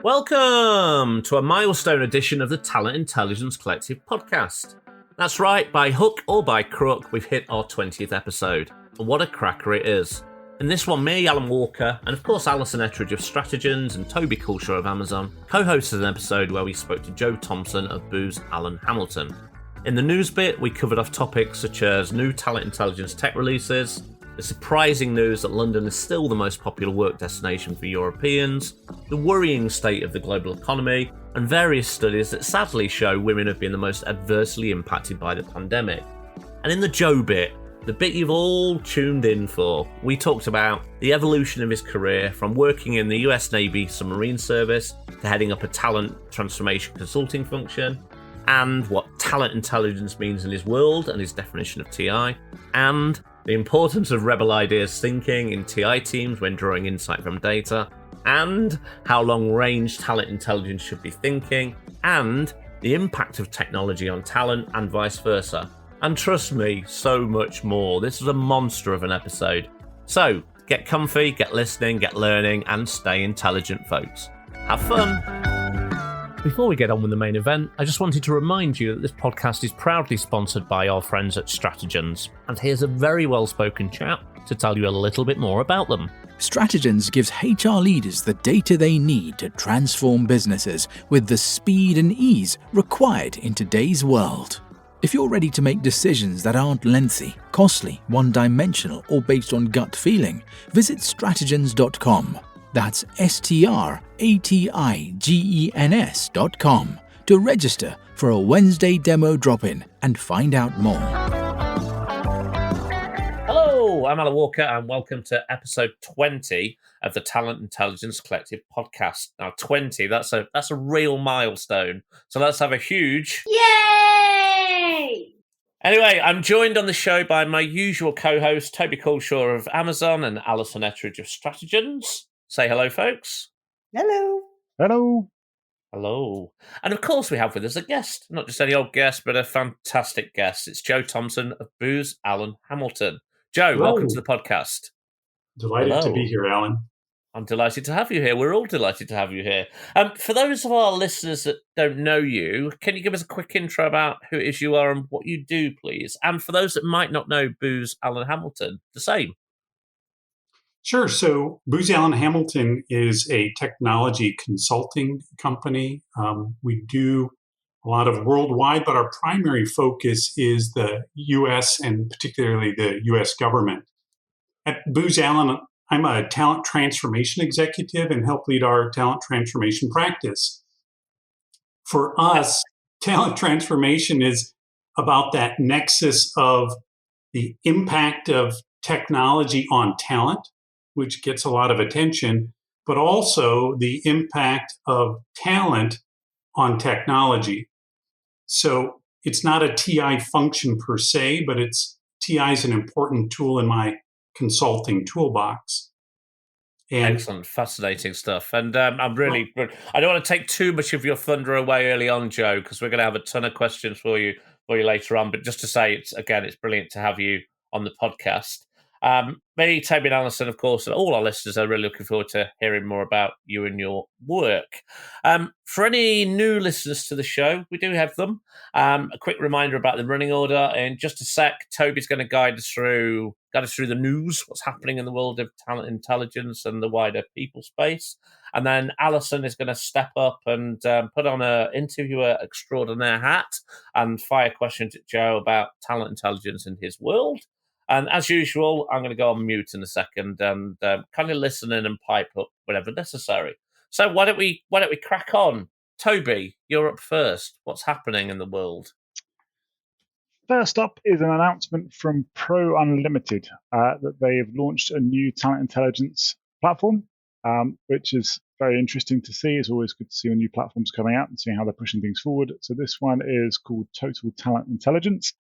Welcome to a milestone edition of the Talent Intelligence Collective podcast. That's right, by hook or by crook, we've hit our 20th episode. And what a cracker it is. In this one, me, Alan Walker, and of course Alison Ettridge of Strategens and Toby Culshaw of Amazon co-hosted an episode where we spoke to Joe Thompson of Booz Allen Hamilton. In the news bit, we covered off topics such as new talent intelligence tech releases, the surprising news that London is still the most popular work destination for Europeans, the worrying state of the global economy, and various studies that sadly show women have been the most adversely impacted by the pandemic. And in the Joe bit, the bit you've all tuned in for, we talked about the evolution of his career from working in the US Navy submarine service to heading up a talent transformation consulting function, and what talent intelligence means in his world and his definition of TI, and the importance of rebel ideas thinking in TI teams when drawing insight from data, and how long-range talent intelligence should be thinking, and the impact of technology on talent and vice versa. And trust me, so much more. This is a monster of an episode. So, get comfy, get listening, get learning, and stay intelligent, folks. Have fun! Before we get on with the main event, I just wanted to remind you that this podcast is proudly sponsored by our friends at Strategens, and here's a very well-spoken chap to tell you a little bit more about them. Strategens gives HR leaders the data they need to transform businesses with the speed and ease required in today's world. If you're ready to make decisions that aren't lengthy, costly, one-dimensional, or based on gut feeling, visit strategens.com. That's strategens.com to register for a Wednesday demo drop-in and find out more. Hello, I'm Alan Walker and welcome to episode 20 of the Talent Intelligence Collective podcast. Now 20, that's a real milestone. So let's have a huge yay! Anyway, I'm joined on the show by my usual co-host Toby Culshaw of Amazon and Alison Ettridge of Strategens. Say hello, folks. Hello. Hello. Hello. And of course we have with us a guest, not just any old guest, but a fantastic guest. It's Joe Thompson of Booz Allen Hamilton. Joe, Hello. Welcome to the podcast. Delighted to be here, Alan. I'm delighted to have you here. We're all delighted to have you here. For those of our listeners that don't know you, can you give us a quick intro about who it is you are and what you do, please? And for those that might not know Booz Allen Hamilton, the same. Sure. So Booz Allen Hamilton is a technology consulting company. We do a lot of worldwide, but our primary focus is the U.S. and particularly the U.S. government. At Booz Allen, I'm a talent transformation executive and help lead our talent transformation practice. For us, talent transformation is about that nexus of the impact of technology on talent, which gets a lot of attention, but also the impact of talent on technology. So it's not a TI function per se, but TI is an important tool in my consulting toolbox. And excellent, fascinating stuff. And I don't want to take too much of your thunder away early on, Joe, because we're going to have a ton of questions for you later on. But just to say, it's brilliant to have you on the podcast. Me, Toby and Alison, of course, and all our listeners are really looking forward to hearing more about you and your work. For any new listeners to the show, we do have them. A quick reminder about the running order. In just a sec, Toby's going to guide us through the news, what's happening in the world of talent intelligence and the wider people space. And then Alison is going to step up and put on an interviewer extraordinaire hat and fire questions at Joe about talent intelligence in his world. And as usual, I'm going to go on mute in a second and kind of listen in and pipe up whenever necessary. So why don't we crack on? Toby, you're up first. What's happening in the world? First up is an announcement from Pro Unlimited that they have launched a new talent intelligence platform, which is very interesting to see. It's always good to see when new platforms coming out and see how they're pushing things forward. So this one is called Total Talent Intelligence.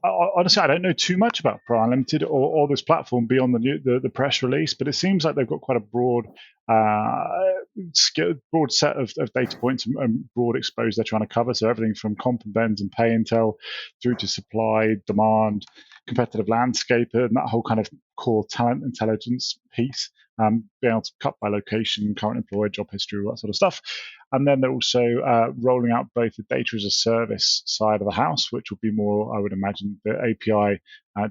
Honestly, I don't know too much about Pro Unlimited or this platform beyond the press release, but it seems like they've got quite a broad set of data points and broad exposure they're trying to cover. So everything from comp and bends and pay intel through to supply, demand, competitive landscape, and that whole kind of core talent intelligence piece. being able to cut by location, current employer, job history, all that sort of stuff. And then they're also rolling out both the data as a service side of the house, which will be more, I would imagine, the API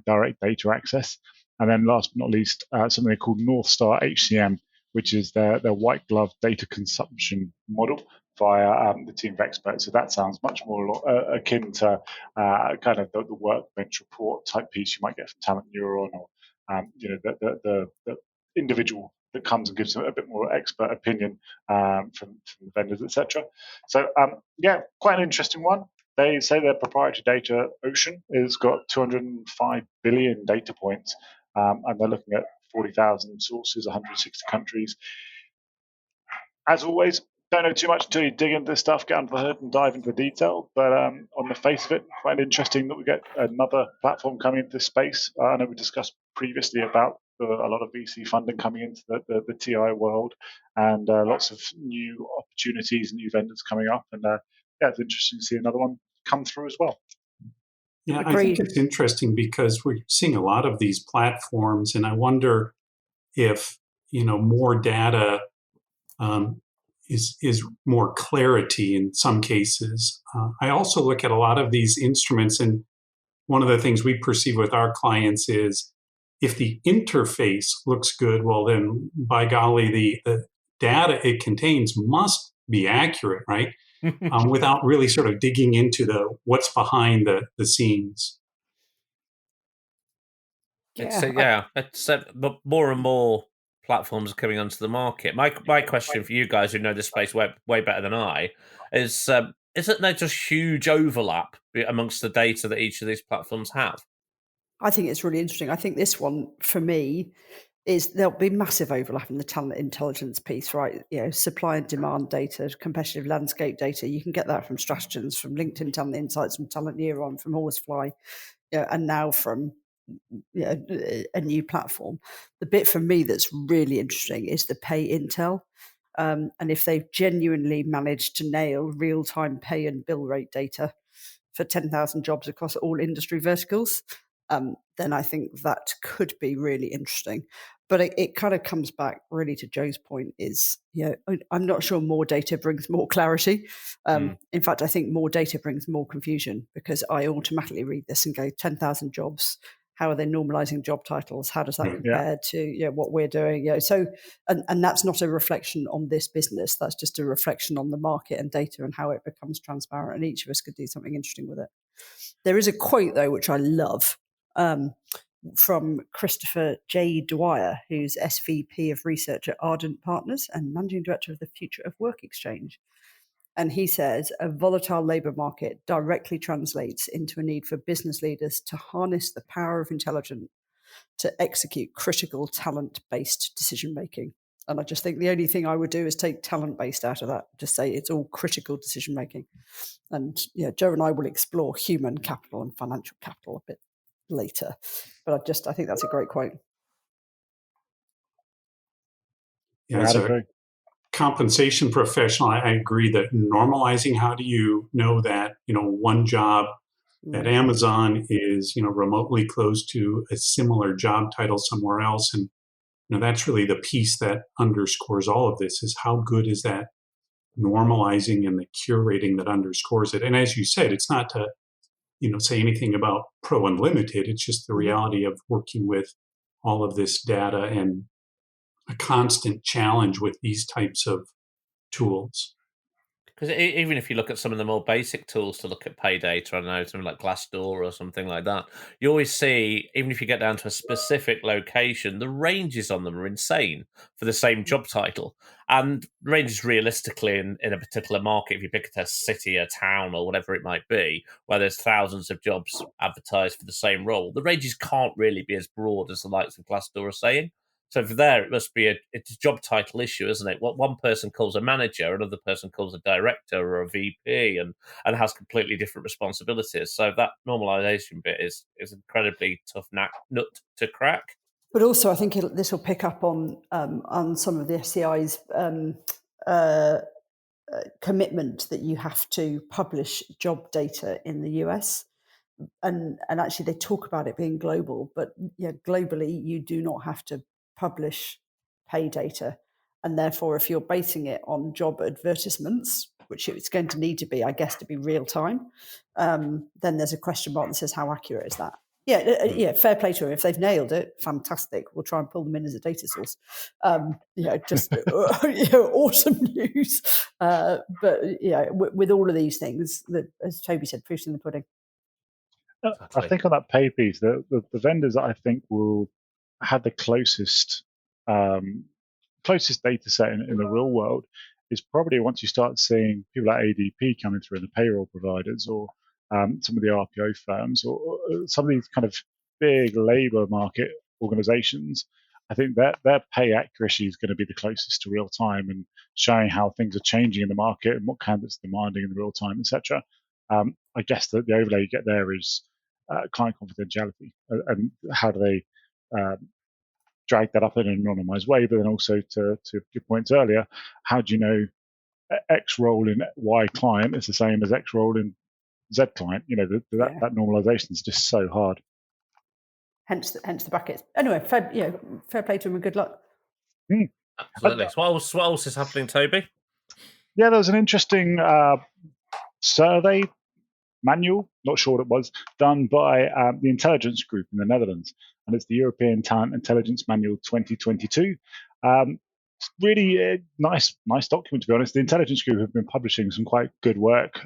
direct data access. And then last but not least, something they call North Star HCM, which is their white glove data consumption model via the team of experts. So that sounds much more akin to kind of the workbench report type piece you might get from Talent Neuron, or the individual that comes and gives a bit more expert opinion from the vendors, etc. So quite an interesting one. They say their proprietary data ocean has got 205 billion data points, and they're looking at 40,000 sources, 160 countries. As always, don't know too much until you dig into this stuff, get under the hood and dive into the detail. But on the face of it, quite interesting that we get another platform coming into this space. I know we discussed previously about a lot of VC funding coming into the TI world, and lots of new opportunities, new vendors coming up. And it's interesting to see another one come through as well. Yeah, I think it's interesting because we're seeing a lot of these platforms, and I wonder if more data is more clarity in some cases. I also look at a lot of these instruments, and one of the things we perceive with our clients is if the interface looks good, well then, by golly, the data it contains must be accurate, right? Without really sort of digging into what's behind the scenes. It's more and more platforms are coming onto the market. My question for you guys who know this space way better than I is: isn't there just huge overlap amongst the data that each of these platforms have? I think it's really interesting. I think this one, for me, is there'll be massive overlap in the talent intelligence piece, right? Supply and demand data, competitive landscape data. You can get that from Strategens, from LinkedIn Talent Insights, from Talent Neuron, from Horsefly, and now from a new platform. The bit for me that's really interesting is the pay intel. And if they've genuinely managed to nail real-time pay and bill rate data for 10,000 jobs across all industry verticals, then I think that could be really interesting. But it kind of comes back really to Joe's point is, I'm not sure more data brings more clarity. In fact, I think more data brings more confusion, because I automatically read this and go, 10,000 jobs, how are they normalizing job titles? How does that compare to what we're doing? So, and that's not a reflection on this business. That's just a reflection on the market and data and how it becomes transparent. And each of us could do something interesting with it. There is a quote, though, which I love, from Christopher J. Dwyer, who's SVP of Research at Ardent Partners and Managing Director of the Future of Work Exchange. And he says, a volatile labour market directly translates into a need for business leaders to harness the power of intelligence to execute critical talent-based decision-making. And I just think the only thing I would do is take talent-based out of that, just say it's all critical decision-making. And Joe and I will explore human capital and financial capital a bit later. But I think that's a great quote. Yeah, as a compensation professional, I agree that normalizing, how do you know that, one job at Amazon is, remotely close to a similar job title somewhere else? And, that's really the piece that underscores all of this, is how good is that normalizing and the curating that underscores it. And as you said, it's not to, say anything about Pro Unlimited. It's just the reality of working with all of this data and a constant challenge with these types of tools. Because even if you look at some of the more basic tools to look at pay data, I don't know, something like Glassdoor or something like that, you always see, even if you get down to a specific location, the ranges on them are insane for the same job title. And ranges realistically in a particular market, if you pick a city, a town, or whatever it might be, where there's thousands of jobs advertised for the same role, the ranges can't really be as broad as the likes of Glassdoor are saying. So for there, it must be it's a job title issue, isn't it? What one person calls a manager, another person calls a director or a VP, and has completely different responsibilities. So that normalization bit is incredibly tough nut to crack. But also, I think this will pick up on some of the SCI's commitment that you have to publish job data in the US. And actually, they talk about it being global, but globally, you do not have to publish pay data. And therefore, if you're basing it on job advertisements, which it's going to need to be, I guess, to be real time, then there's a question mark that says, how accurate is that? Yeah, fair play to them. If they've nailed it, fantastic. We'll try and pull them in as a data source. Just awesome news. But with all of these things, as Toby said, proof's in the pudding. I think on that pay piece, the vendors that I think will have the closest data set in the real world is probably once you start seeing people like ADP coming through, and the payroll providers, or some of the RPO firms, or some of these kind of big labour market organisations. I think that their pay accuracy is going to be the closest to real time, and showing how things are changing in the market and what candidates are demanding in the real time, etc. I guess that the overlay you get there is client confidentiality, and how do they drag that up in an anonymized way, but then also to your points earlier, how do you know X role in Y client is the same as X role in Z client? That normalization is just so hard. Hence the brackets. Anyway, fair play to him and good luck. Absolutely. So what else is happening, Toby? Yeah, there was an interesting survey manual, not sure what it was, done by the intelligence group in the Netherlands, and it's the European Talent Intelligence Manual 2022. Really nice document, to be honest. The intelligence group have been publishing some quite good work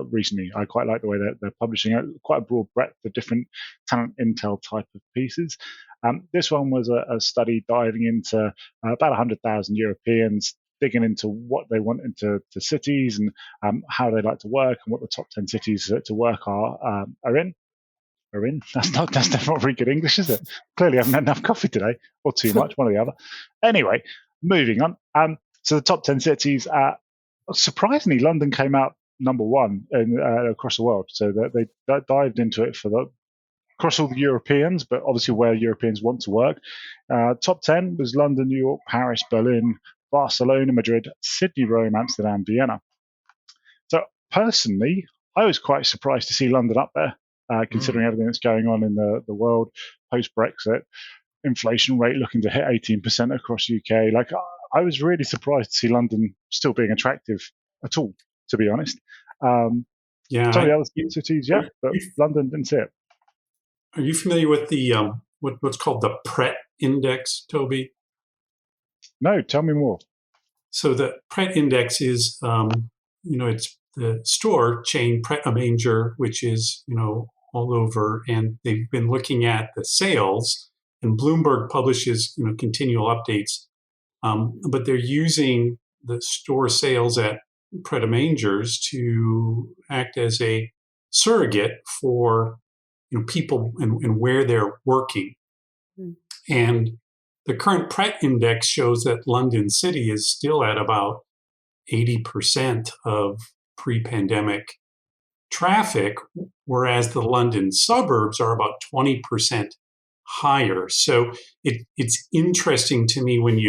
recently. I quite like the way that they're publishing quite a broad breadth of different talent intel type of pieces. This one was a study diving into about 100,000 Europeans, digging into what they want into cities, and how they like to work, and what the top 10 cities to work are in. That's not very good English, is it? Clearly I haven't had enough coffee today, or too much, one or the other. Anyway, moving on. So the top 10 cities, surprisingly, London came out number one across the world. So they dived into it across all the Europeans, but obviously where Europeans want to work. Top 10 was London, New York, Paris, Berlin, Barcelona, Madrid, Sydney, Rome, Amsterdam, Vienna. So personally, I was quite surprised to see London up there, considering everything that's going on in the world post-Brexit. Inflation rate looking to hit 18% across UK. Like, I was really surprised to see London still being attractive at all, to be honest. Some of the other cities, but London didn't see it. Are you familiar with the what's called the Pret Index, Toby? No, tell me more. So the Pret Index is, it's the store chain Pret a Manger, which is, all over, and they've been looking at the sales, and Bloomberg publishes, continual updates, but they're using the store sales at Pret a Mangers to act as a surrogate for, people and where they're working. And the current Pret Index shows that London City is still at about 80% of pre-pandemic traffic, whereas the London suburbs are about 20% higher. So it's interesting to me when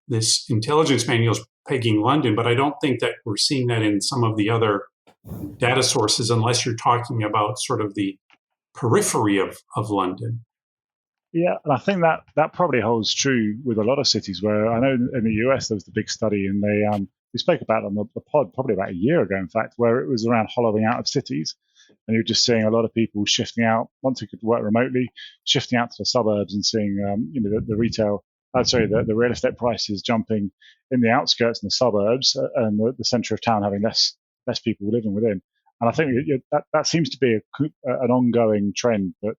this intelligence manual is pegging London, but I don't think that we're seeing that in some of the other data sources, unless you're talking about sort of the periphery of London. Yeah, and I think that probably holds true with a lot of cities, where I know in the US there was the big study, and we spoke about it on the pod probably about a year ago, in fact, where it was around hollowing out of cities. And you're just seeing a lot of people shifting out, once they could work remotely, shifting out to the suburbs, and seeing the real estate prices jumping in the outskirts and the suburbs, and the centre of town having less people living within. And I think that seems to be an ongoing trend. That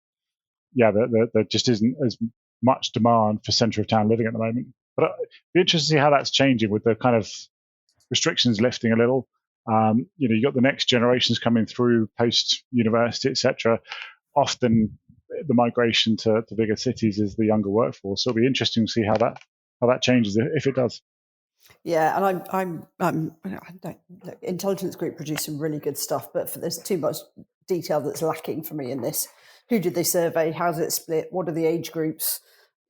there just isn't as much demand for centre of town living at the moment. But it'd be interesting to see how that's changing with the kind of restrictions lifting a little. You got the next generations coming through post university, etc. Often the migration to bigger cities is the younger workforce. So it'll be interesting to see how that changes, if it does. Yeah, and I'm Intelligence Group produce some really good stuff, but there's too much detail that's lacking for me in this. Who did they survey? How's it split? What are the age groups?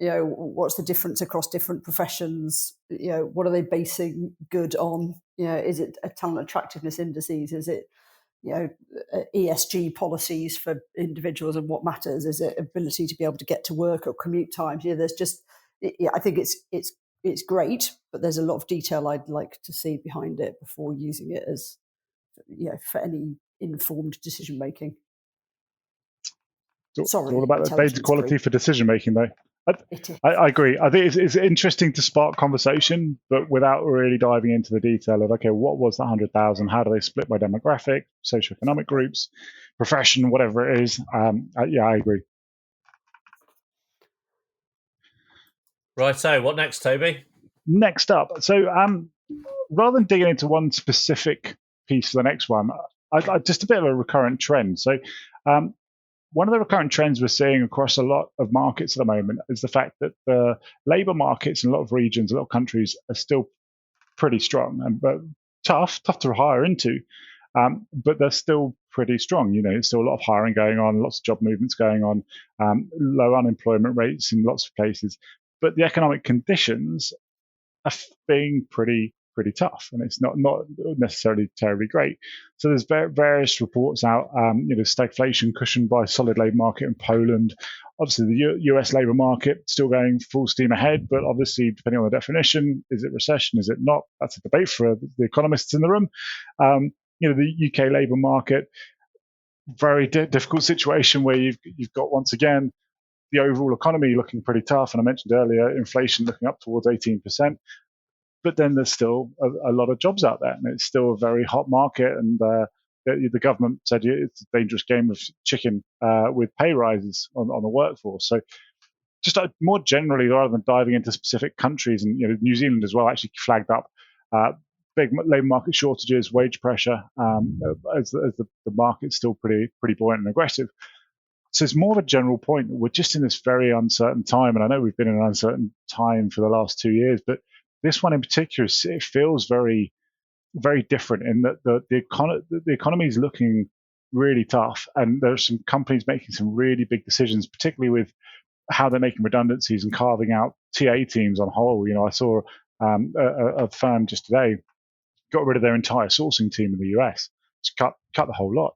What's the difference across different professions? What are they basing good on? Is it a talent attractiveness indices? Is it, ESG policies for individuals and what matters? Is it ability to be able to get to work or commute times? There's just, I think it's great, but there's a lot of detail I'd like to see behind it before using it as for any informed decision making. It's all about that data quality for decision making, though. I agree. I think it's interesting to spark conversation, but without really diving into the detail of, okay, what was the 100,000? How do they split by demographic, socioeconomic groups, profession, whatever it is? Yeah, I agree. Right, so what next, Toby? Next up, so rather than digging into one specific piece for the next one, I just a bit of a recurrent trend. So one of the recurrent trends we're seeing across a lot of markets at the moment is the fact that the labour markets in a lot of regions, a lot of countries are still pretty strong, but tough to hire into. But they're still pretty strong. There's still a lot of hiring going on, lots of job movements going on, low unemployment rates in lots of places. But the economic conditions are being pretty tough, and it's not necessarily terribly great. So there's various reports out, stagflation cushioned by solid labour market in Poland. Obviously, the US labour market still going full steam ahead, but obviously, depending on the definition, is it recession? Is it not? That's a debate for the economists in the room. The UK labour market, very difficult situation where you've got, once again, the overall economy looking pretty tough, and I mentioned earlier inflation looking up towards 18%. But then there's still a lot of jobs out there, and it's still a very hot market. And the government said it's a dangerous game of chicken with pay rises on the workforce. So just more generally, rather than diving into specific countries, and New Zealand as well actually flagged up big labour market shortages, wage pressure, as the market's still pretty buoyant and aggressive. So it's more of a general point. We're just in this very uncertain time, and I know we've been in an uncertain time for the last 2 years, but this one in particular, it feels very, very different in that the economy is looking really tough, and there are some companies making some really big decisions, particularly with how they're making redundancies and carving out TA teams on whole. I saw a firm just today got rid of their entire sourcing team in the US, just cut the whole lot.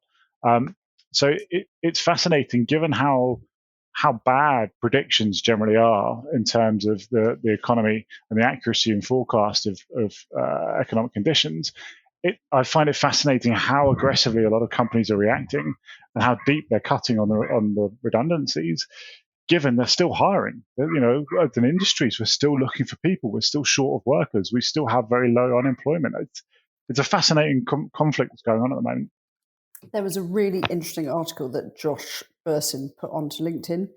So it's fascinating, given how bad predictions generally are in terms of the economy and the accuracy and forecast of economic conditions. I find it fascinating how aggressively a lot of companies are reacting and how deep they're cutting on the redundancies, given they're still hiring. As an industry, we're still looking for people. We're still short of workers. We still have very low unemployment. It's a fascinating conflict that's going on at the moment. There was a really interesting article that Josh Burson put onto LinkedIn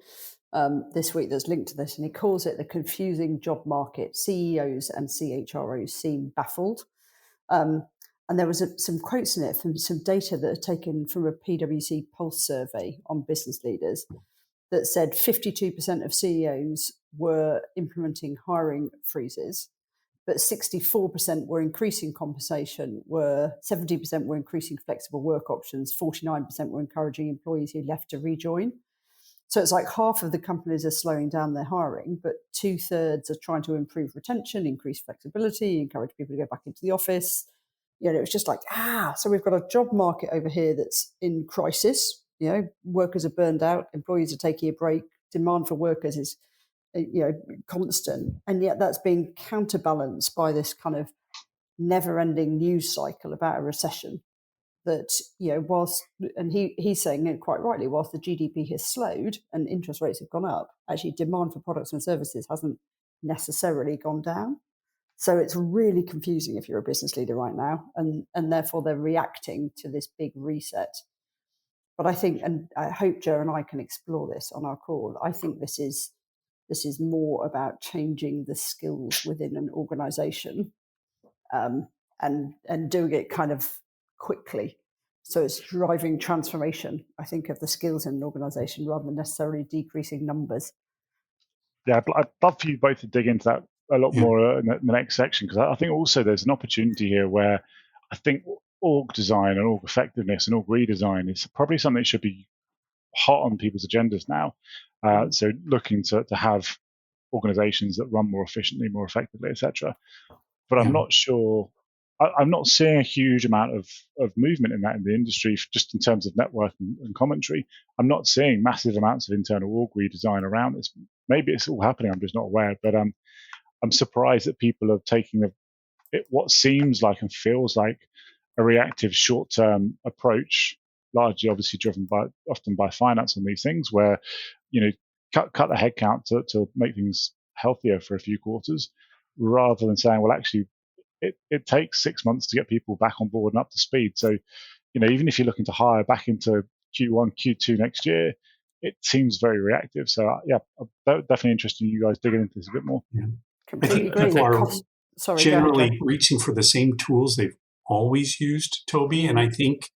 this week that's linked to this, and he calls it the confusing job market. CEOs and CHROs seem baffled. And there was some quotes in it from some data that are taken from a PwC Pulse survey on business leaders that said 52% of CEOs were implementing hiring freezes, but 64% were increasing compensation, 70% were increasing flexible work options, 49% were encouraging employees who left to rejoin. So it's like half of the companies are slowing down their hiring, but 2/3 are trying to improve retention, increase flexibility, encourage people to go back into the office. It's just like, so we've got a job market over here that's in crisis. Workers are burned out, employees are taking a break, demand for workers is constant, and yet that's being counterbalanced by this kind of never-ending news cycle about a recession that whilst, and he's saying it quite rightly, whilst the GDP has slowed and interest rates have gone up, actually demand for products and services hasn't necessarily gone down. So it's really confusing if you're a business leader right now, and therefore they're reacting to this big reset. But I think, and I hope Joe and I can explore this on our call, I think this is more about changing the skills within an organization and doing it kind of quickly. So it's driving transformation, I think, of the skills in an organization rather than necessarily decreasing numbers. Yeah, I'd love for you both to dig into that a lot more in the next section, because I think also there's an opportunity here where I think org design and org effectiveness and org redesign is probably something that should be hot on people's agendas now. So looking to have organizations that run more efficiently, more effectively, etc. But I'm not sure, I'm not seeing a huge amount of movement in that in the industry, just in terms of network and commentary. I'm not seeing massive amounts of internal org redesign around this. maybe it's all happening, I'm just not aware. But I'm surprised that people are taking what seems like and feels like a reactive short-term approach, largely obviously driven often by finance on these things, where cut the headcount to make things healthier for a few quarters, rather than saying, well, actually, it takes 6 months to get people back on board and up to speed. So, even if you're looking to hire back into Q1, Q2 next year, it seems very reactive. So, definitely interested in you guys digging into this a bit more. Yeah. Completely I think agree. people are Sorry, generally reaching for the same tools they've always used, Toby. And I think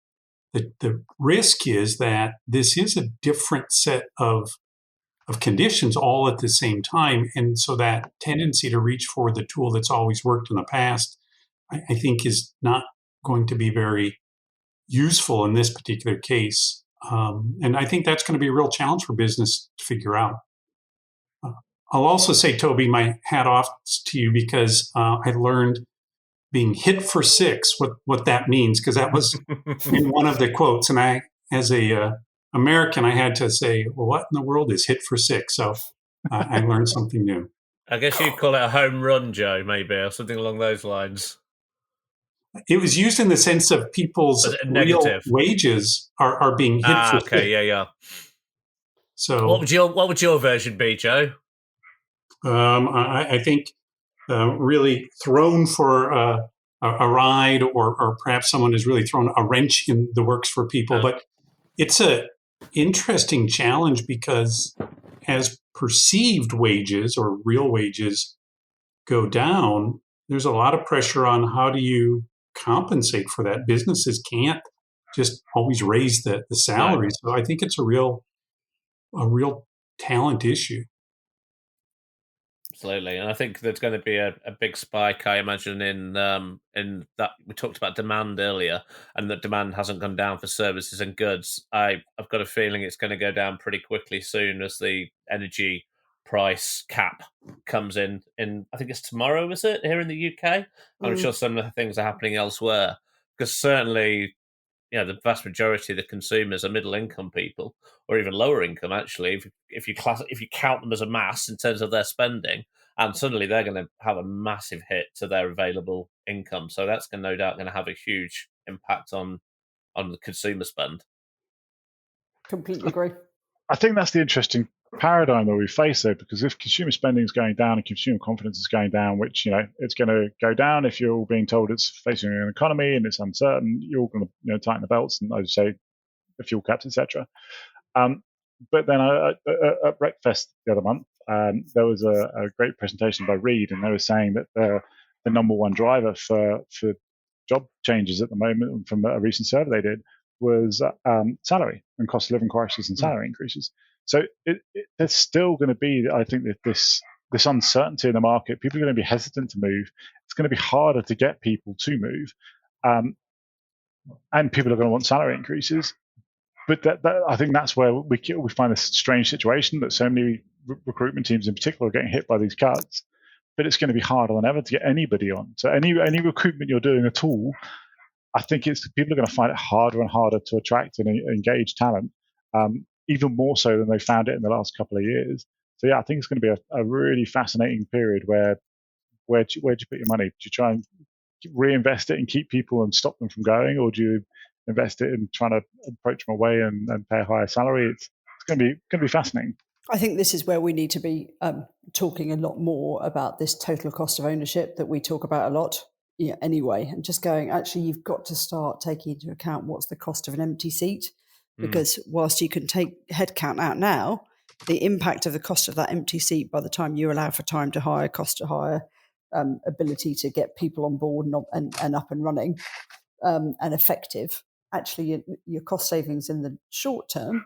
that the risk is that this is a different set of conditions all at the same time. And so that tendency to reach for the tool that's always worked in the past, I think is not going to be very useful in this particular case. And I think that's going to be a real challenge for business to figure out. I'll also say, Toby, my hat off to you, because I learned being hit for six, what that means, because that was in one of the quotes. And I, as a American, I had to say, well, what in the world is hit for six? So I learned something new. I guess you'd call it a home run, Joe, maybe, or something along those lines. It was used in the sense of people's real wages are being hit for six. Okay, yeah. So what would your version be, Joe? I think really thrown for a ride, or perhaps someone has really thrown a wrench in the works for people. But it's a interesting challenge, because as perceived wages or real wages go down, there's a lot of pressure on how do you compensate for that. Businesses can't just always raise the salary. So I think it's a real talent issue. Absolutely, and I think there's going to be a big spike, I imagine, in that we talked about demand earlier, and that demand hasn't gone down for services and goods. I've got a feeling it's going to go down pretty quickly soon as the energy price cap comes in. I think it's tomorrow, is it, here in the UK? I'm sure some of the things are happening elsewhere, because certainly, the vast majority of the consumers are middle income people, or even lower income. Actually, if you count them as a mass in terms of their spending, and suddenly they're going to have a massive hit to their available income. So that's no doubt going to have a huge impact on the consumer spend. Completely agree. I think that's the interesting paradigm that we face, though, because if consumer spending is going down and consumer confidence is going down, which it's going to go down if you're all being told it's facing an economy and it's uncertain, you're all going to tighten the belts and, as you say, the fuel caps, etc. But then at Breakfast the other month, there was a great presentation by Reed, and they were saying that the number one driver for job changes at the moment, from a recent survey they did, was salary and cost of living crisis and salary increases. So there's still going to be, I think, that this uncertainty in the market. People are going to be hesitant to move. It's going to be harder to get people to move, and people are going to want salary increases. But I think that's where we find this strange situation that so many recruitment teams in particular are getting hit by these cuts. But it's going to be harder than ever to get anybody on. So any recruitment you're doing at all, I think people are going to find it harder and harder to attract and engage talent, even more so than they found it in the last couple of years. So yeah, I think it's going to be a really fascinating period where do you put your money? Do you try and reinvest it and keep people and stop them from going, or do you invest it in trying to approach them away and pay a higher salary? It's going to be fascinating. I think this is where we need to be talking a lot more about this total cost of ownership that we talk about a lot anyway, and just going, actually, you've got to start taking into account what's the cost of an empty seat, because whilst you can take headcount out now, the impact of the cost of that empty seat by the time you allow for time to hire, cost to hire, ability to get people on board and up and running and effective, actually your cost savings in the short term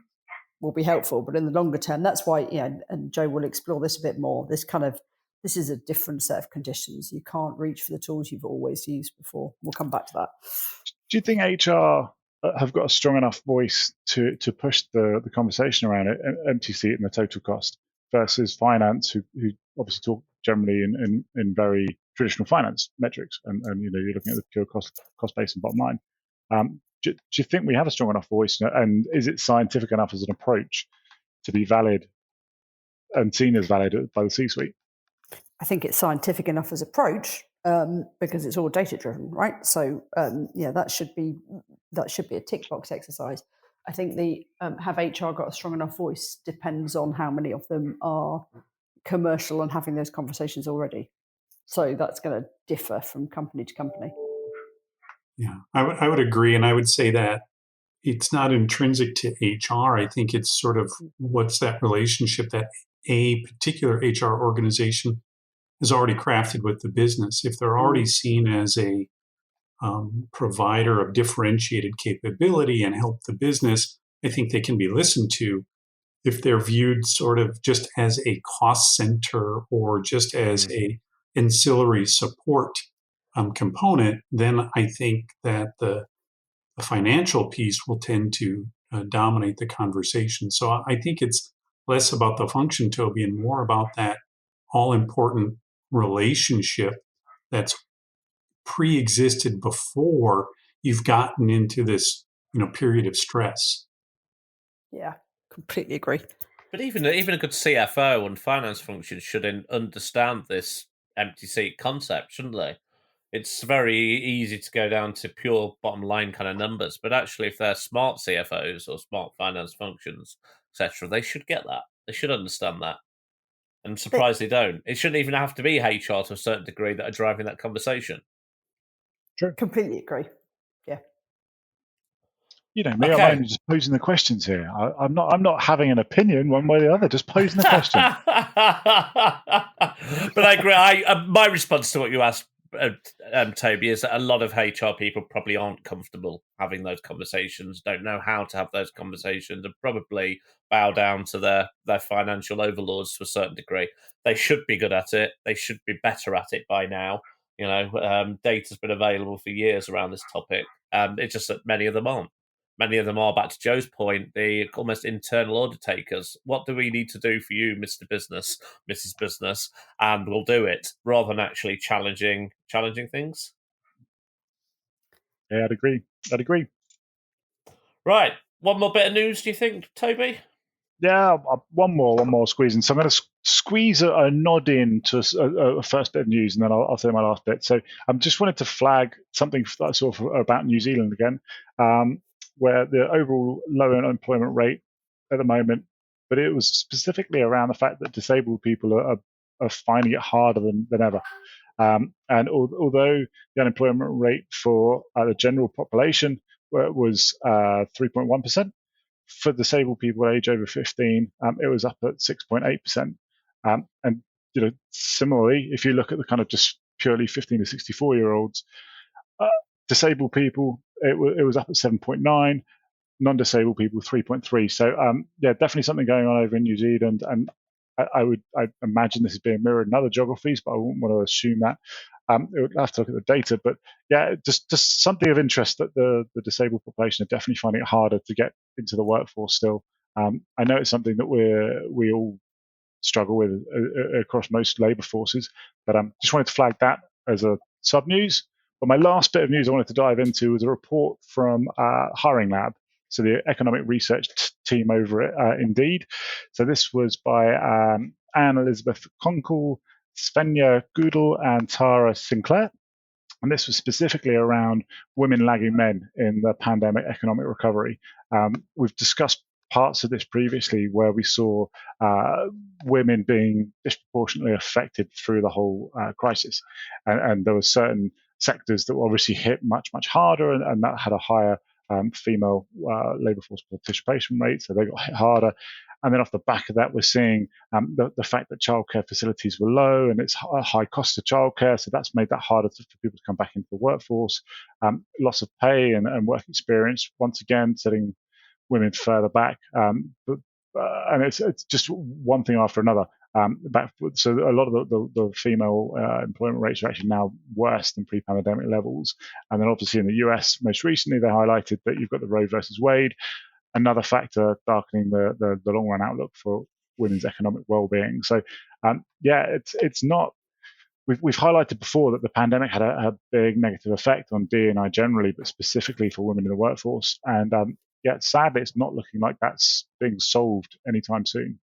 will be helpful, but in the longer term, that's why, and Joe will explore this a bit more, this is a different set of conditions. You can't reach for the tools you've always used before. We'll come back to that. Do you think HR have got a strong enough voice to push the conversation around it, empty seat and the total cost, versus finance, who obviously talk generally in very traditional finance metrics, and you're looking at the pure cost base and bottom line. Do you think we have a strong enough voice, and is it scientific enough as an approach to be valid and seen as valid by the C-suite. I think it's scientific enough as approach because it's all data driven, right? So that should be a tick box exercise. I think the have HR got a strong enough voice depends on how many of them are commercial and having those conversations already. So that's going to differ from company to company. Yeah, I would agree, and I would say that it's not intrinsic to HR. I think it's sort of what's that relationship that a particular HR organization is already crafted with the business. If they're already seen as a provider of differentiated capability and help the business, I think they can be listened to. If they're viewed sort of just as a cost center or just as a ancillary support component, then I think that the financial piece will tend to dominate the conversation. So I think it's less about the function, Toby, and more about that all-important relationship that's pre-existed before you've gotten into this, period of stress. Yeah, completely agree. But even a good CFO and finance function should understand this empty seat concept, shouldn't they? It's very easy to go down to pure bottom line kind of numbers, but actually, if they're smart CFOs or smart finance functions, etc., they should get that. They should understand that. And I'm surprised they don't. It shouldn't even have to be HR to a certain degree that are driving that conversation. Sure. Completely agree. Yeah. Me, okay. I'm only just posing the questions here. I'm not having an opinion one way or the other, just posing the question. But I agree. My response to what you asked, Toby, is that a lot of HR people probably aren't comfortable having those conversations, don't know how to have those conversations, and probably bow down to their financial overlords to a certain degree. They should be good at it. They should be better at it by now. Data's been available for years around this topic. It's just that many of them aren't. Many of them are, back to Joe's point, the almost internal order takers. What do we need to do for you, Mr. Business, Mrs. Business? And we'll do it, rather than actually challenging things. Yeah, I'd agree. Right. One more bit of news, do you think, Toby? Yeah, one more squeezing. So I'm going to squeeze a nod in to a first bit of news, and then I'll say my last bit. So I just wanted to flag something sort of about New Zealand again, where the overall low unemployment rate at the moment, but it was specifically around the fact that disabled people are finding it harder than ever. And although the unemployment rate for the general population was 3.1%, for disabled people age over 15, it was up at 6.8%. And similarly, if you look at the kind of just purely 15 to 64-year-olds, disabled people, it was up at 7.9, non-disabled people 3.3. So definitely something going on over in New Zealand, and I imagine this is being mirrored in other geographies, but I wouldn't want to assume that. We'll have to look at the data, but yeah, just something of interest that the disabled population are definitely finding it harder to get into the workforce still. I know it's something that we all struggle with across most labour forces, but just wanted to flag that as a sub news. But my last bit of news I wanted to dive into was a report from Hiring Lab, so the economic research team over at Indeed. So this was by Anne Elizabeth Conkle, Svenja Goodall, and Tara Sinclair. And this was specifically around women lagging men in the pandemic economic recovery. We've discussed parts of this previously where we saw women being disproportionately affected through the whole crisis. And there were certain sectors that were obviously hit much, much harder, and that had a higher female labour force participation rate, so they got hit harder. And then off the back of that, we're seeing the fact that childcare facilities were low, and it's a high cost of childcare, so that's made that harder for people to come back into the workforce. Loss of pay and work experience, once again, setting women further back. And it's just one thing after another. So a lot of the female employment rates are actually now worse than pre-pandemic levels. And then obviously in the US, most recently, they highlighted that you've got the Roe versus Wade, another factor darkening the long-run outlook for women's economic well-being. So it's not. We've highlighted before that the pandemic had a big negative effect on D&I generally, but specifically for women in the workforce. And sadly, it's not looking like that's being solved anytime soon.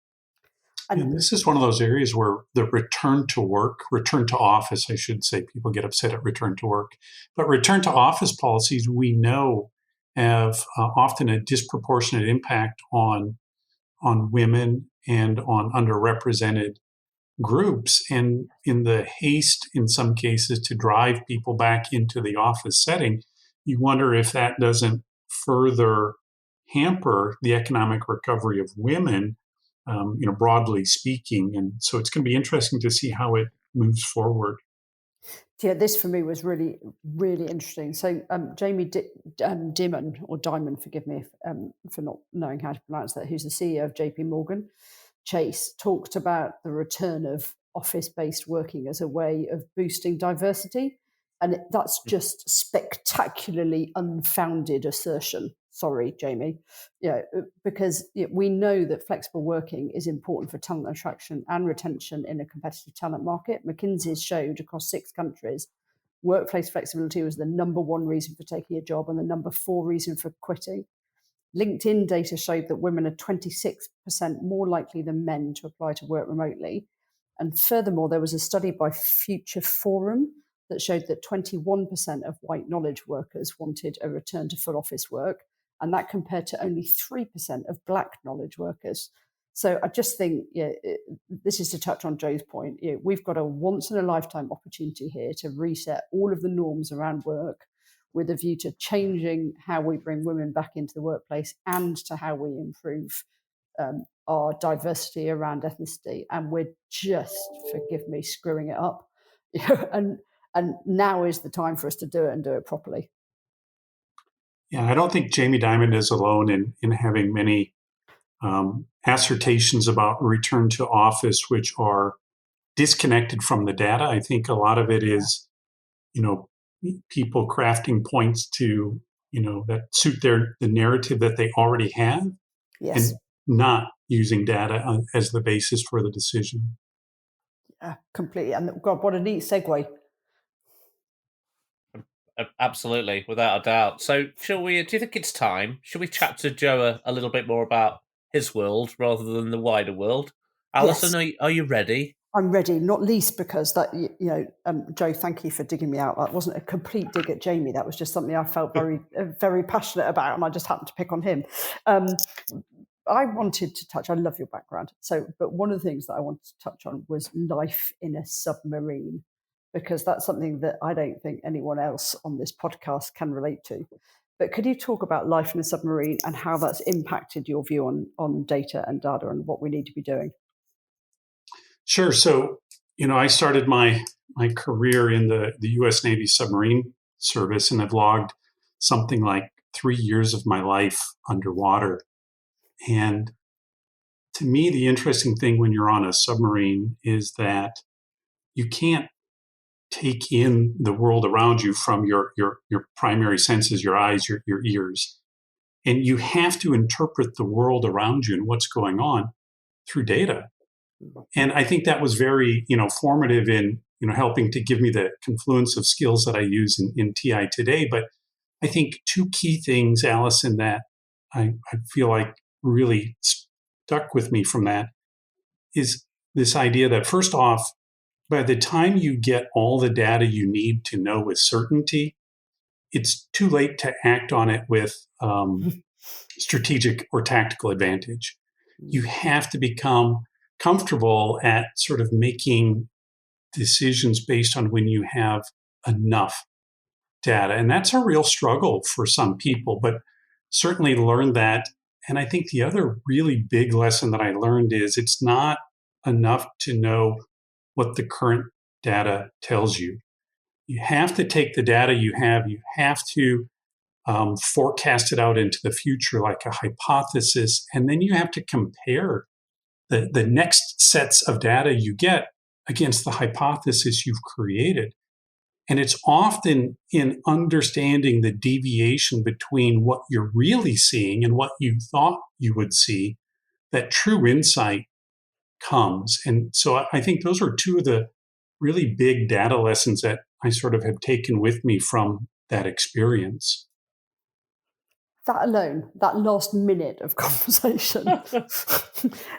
And this is one of those areas where the return to office, I should say, people get upset at return to work, but return to office policies we know have often a disproportionate impact on women and on underrepresented groups. And in the haste, in some cases, to drive people back into the office setting, you wonder if that doesn't further hamper the economic recovery of women, broadly speaking. And so it's going to be interesting to see how it moves forward. Yeah, this for me was really, really interesting. So Jamie Dimon, or Dimon, forgive me for not knowing how to pronounce that, who's the CEO of JP Morgan Chase, talked about the return of office-based working as a way of boosting diversity. And that's just spectacularly unfounded assertion. Sorry, Jamie. Because we know that flexible working is important for talent attraction and retention in a competitive talent market. McKinsey showed across 6 countries, workplace flexibility was the number 1 reason for taking a job and the number 4 reason for quitting. LinkedIn data showed that women are 26% more likely than men to apply to work remotely. And furthermore, there was a study by Future Forum that showed that 21% of white knowledge workers wanted a return to full office work, and that compared to only 3% of black knowledge workers. So I just think this is to touch on Joe's point. We've got a once-in-a-lifetime opportunity here to reset all of the norms around work with a view to changing how we bring women back into the workplace and to how we improve our diversity around ethnicity. And we're just, forgive me, screwing it up. And now is the time for us to do it and do it properly. Yeah, I don't think Jamie Dimon is alone in having many assertions about return to office, which are disconnected from the data. I think a lot of it is, people crafting points to, that suit the narrative that they already have, yes, and not using data as the basis for the decision. Yeah, completely. And God, what a neat segue. Absolutely, without a doubt. So, do you think it's time? Should we chat to Joe a little bit more about his world rather than the wider world? Alison, Yes. Are you ready? I'm ready, not least because that, Joe, thank you for digging me out. That wasn't a complete dig at Jamie. That was just something I felt very, very passionate about, and I just happened to pick on him. I wanted to touch, I love your background. But one of the things that I wanted to touch on was life in a submarine, because that's something that I don't think anyone else on this podcast can relate to. But could you talk about life in a submarine and how that's impacted your view on data and what we need to be doing? Sure. So, I started my career in the U.S. Navy submarine service, and I've logged something like 3 years of my life underwater. And to me, the interesting thing when you're on a submarine is that you can't take in the world around you from your primary senses, your eyes, your ears. And you have to interpret the world around you and what's going on through data. And I think that was very, formative in, helping to give me the confluence of skills that I use in TI today. But I think 2 key things, Alison, that I feel like really stuck with me from that is this idea that, first off, by the time you get all the data you need to know with certainty, it's too late to act on it with strategic or tactical advantage. You have to become comfortable at sort of making decisions based on when you have enough data. And that's a real struggle for some people, but certainly learned that. And I think the other really big lesson that I learned is it's not enough to know what the current data tells you. You have to take the data you have to forecast it out into the future like a hypothesis, and then you have to compare the next sets of data you get against the hypothesis you've created. And it's often in understanding the deviation between what you're really seeing and what you thought you would see that true insight comes. And so I think those are 2 of the really big data lessons that I sort of have taken with me from that experience. that alone, that last minute of conversation,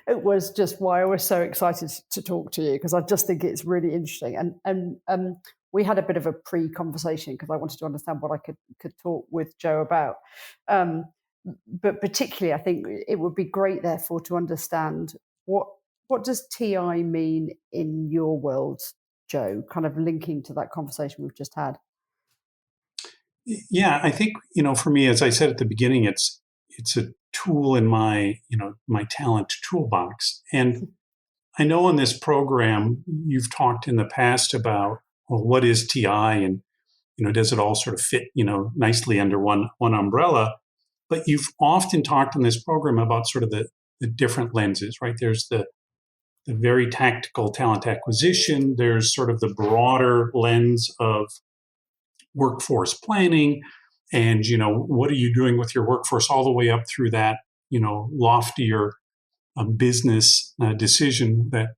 it was just why I was so excited to talk to you, because I just think it's really interesting. And we had a bit of a pre-conversation because I wanted to understand what I could talk with Joe about. But particularly, I think it would be great, therefore, to understand what does TI mean in your world, Joe, kind of linking to that conversation we've just had. Yeah, I think, for me, as I said at the beginning, it's a tool in my talent toolbox. And I know in this program, you've talked in the past about, well, what is TI, and, does it all sort of fit, nicely under one umbrella? But you've often talked in this program about sort of the different lenses, right? There's the very tactical talent acquisition. There's sort of the broader lens of workforce planning, and what are you doing with your workforce, all the way up through that loftier business decision that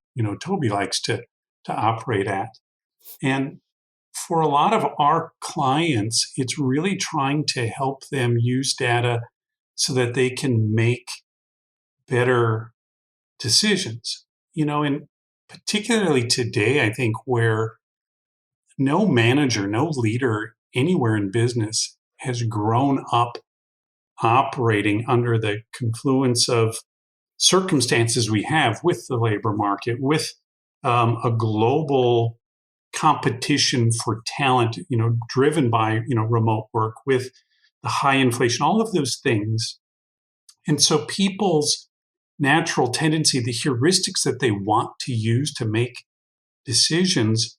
Toby likes to operate at. And for a lot of our clients, it's really trying to help them use data so that they can make better decisions. And particularly today, I think, where no manager, no leader anywhere in business has grown up operating under the confluence of circumstances we have with the labor market, with a global competition for talent, driven by, remote work, with the high inflation, all of those things. And so people's natural tendency, the heuristics that they want to use to make decisions,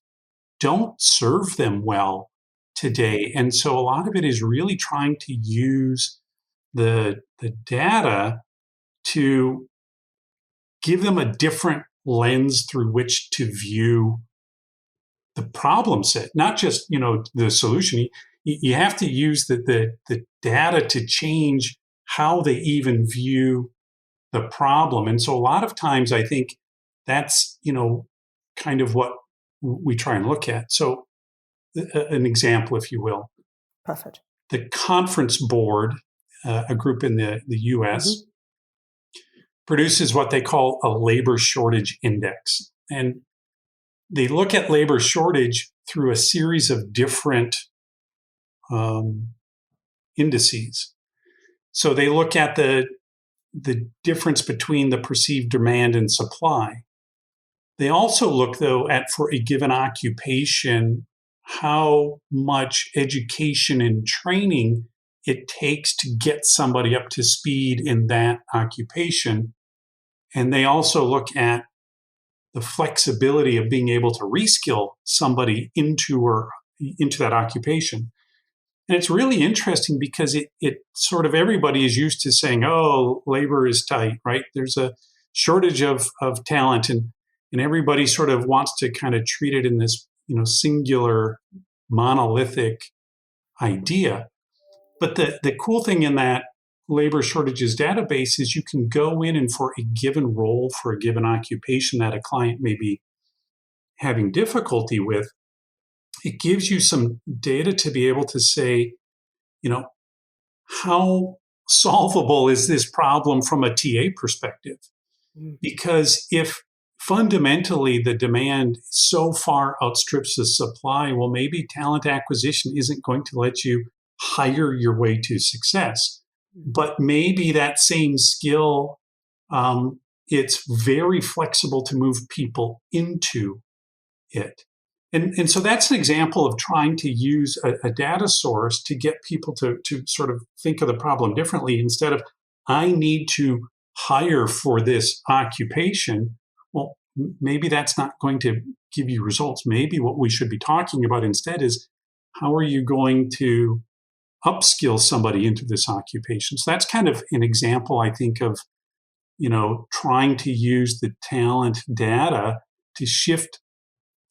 don't serve them well today. And so a lot of it is really trying to use the data to give them a different lens through which to view the problem set, not just, the solution. You have to use the data to change how they even view the problem. And so a lot of times I think that's, kind of what we try and look at. So an example, if you will. Perfect. The Conference Board, a group in the US, produces what they call a labor shortage index. And they look at labor shortage through a series of different indices. So they look at the difference between the perceived demand and supply. They also look, though, at, for a given occupation, how much education and training it takes to get somebody up to speed in that occupation. And they also look at the flexibility of being able to reskill somebody into that occupation. And it's really interesting because it sort of, everybody is used to saying, oh, labor is tight, right? There's a shortage of talent, and everybody sort of wants to kind of treat it in this, singular, monolithic idea. But the cool thing in that labor shortages database is you can go in, and for a given role, for a given occupation that a client may be having difficulty with, it gives you some data to be able to say, how solvable is this problem from a TA perspective? Because if fundamentally the demand so far outstrips the supply, well, maybe talent acquisition isn't going to let you hire your way to success. But maybe that same skill, it's very flexible to move people into it. And so that's an example of trying to use a data source to get people to sort of think of the problem differently. Instead of, I need to hire for this occupation, well, maybe that's not going to give you results. Maybe what we should be talking about instead is, how are you going to upskill somebody into this occupation? So that's kind of an example, I think, of, trying to use the talent data to shift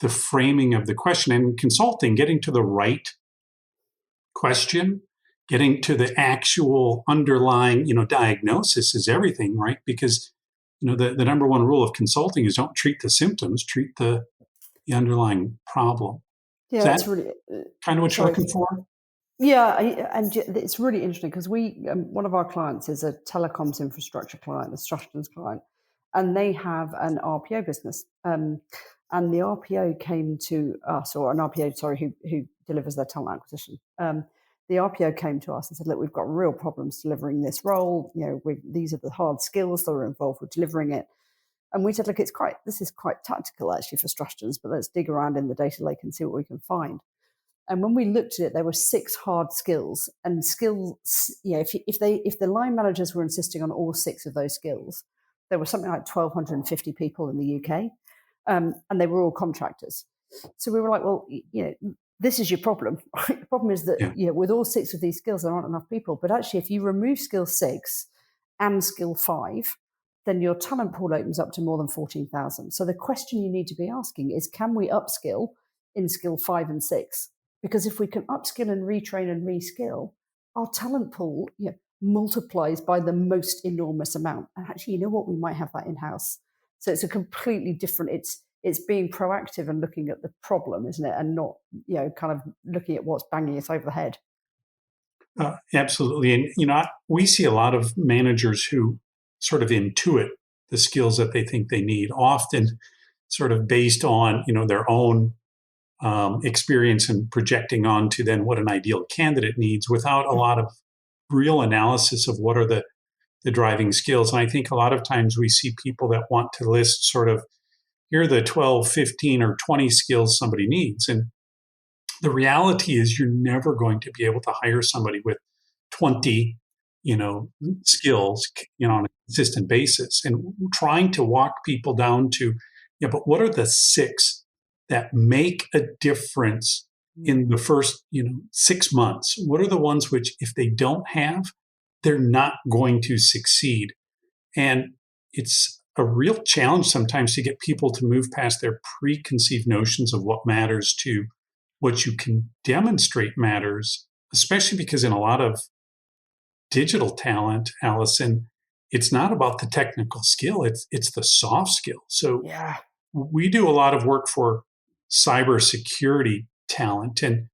the framing of the question. And in consulting, getting to the right question, getting to the actual underlying, diagnosis is everything, right? Because, the number one rule of consulting is don't treat the symptoms, treat the underlying problem. Yeah, that's really kind of what you're looking for? Yeah, and it's really interesting because one of our clients is a telecoms infrastructure client, a Strategies client, and they have an RPO business. And the RPO came to us, or an RPO, sorry, who delivers their talent acquisition. The RPO came to us and said, "Look, we've got real problems delivering this role. These are the hard skills that are involved with delivering it." And we said, "Look, this is quite tactical actually for Strategies, but let's dig around in the data lake and see what we can find." And when we looked at it, there were 6 hard skills, and skills. If the line managers were insisting on all 6 of those skills, there was something like 1,250 people in the UK, and they were all contractors. So we were like, well, this is your problem. The problem is that with all 6 of these skills, there aren't enough people. But actually, if you remove skill 6 and skill 5, then your talent pool opens up to more than 14,000. So the question you need to be asking is, can we upskill in skill 5 and 6? Because if we can upskill and retrain and reskill, our talent pool multiplies by the most enormous amount. And actually, we might have that in-house. So it's a completely different, it's being proactive and looking at the problem, isn't it? And not, kind of looking at what's banging us over the head. Absolutely. And, we see a lot of managers who sort of intuit the skills that they think they need, often sort of based on, their own experience and projecting onto then what an ideal candidate needs without a lot of real analysis of what are the driving skills. And I think a lot of times we see people that want to list sort of, here are the 12, 15, or 20 skills somebody needs. And the reality is you're never going to be able to hire somebody with 20, skills, on a consistent basis. And trying to walk people down to, but what are the 6 that make a difference in the first, 6 months? What are the ones which, if they don't have, they're not going to succeed? And it's a real challenge sometimes to get people to move past their preconceived notions of what matters to what you can demonstrate matters, especially because in a lot of digital talent, Allison, it's not about the technical skill, it's the soft skill. So we do a lot of work for cybersecurity talent. And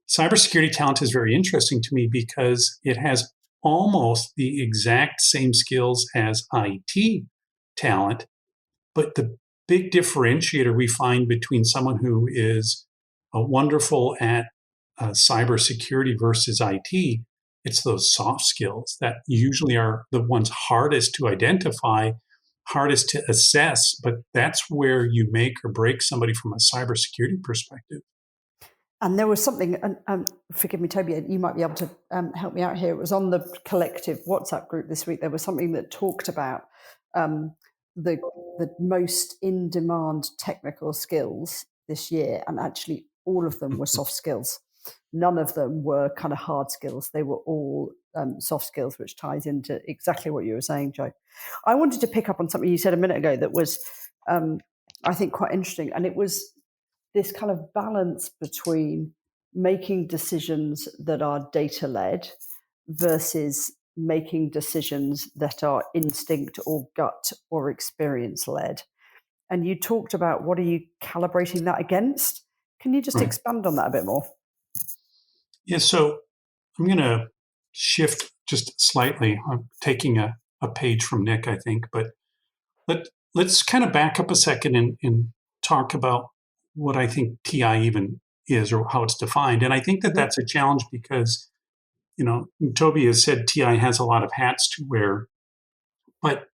cybersecurity talent is very interesting to me because it has almost the exact same skills as IT talent. But the big differentiator we find between someone who is wonderful at cybersecurity versus IT, it's those soft skills that usually are the ones hardest to identify, hardest to assess, but that's where you make or break somebody from a cybersecurity perspective. And there was something, and forgive me, Toby, you might be able to help me out here. It was on the collective WhatsApp group this week. There was something that talked about the most in-demand technical skills this year, and actually all of them were soft skills. None of them were kind of hard skills. They were all soft skills, which ties into exactly what you were saying, Joe. I wanted to pick up on something you said a minute ago that was, I think, quite interesting. And it was this kind of balance between making decisions that are data-led versus making decisions that are instinct or gut or experience-led. And you talked about, what are you calibrating that against? Can you just expand on that a bit more? Yeah, so I'm going to shift just slightly. I'm taking a page from Nick, I think, but let's kind of back up a second and talk about what I think TI even is, or how it's defined. And I think that that's a challenge because, Toby has said TI has a lot of hats to wear. But,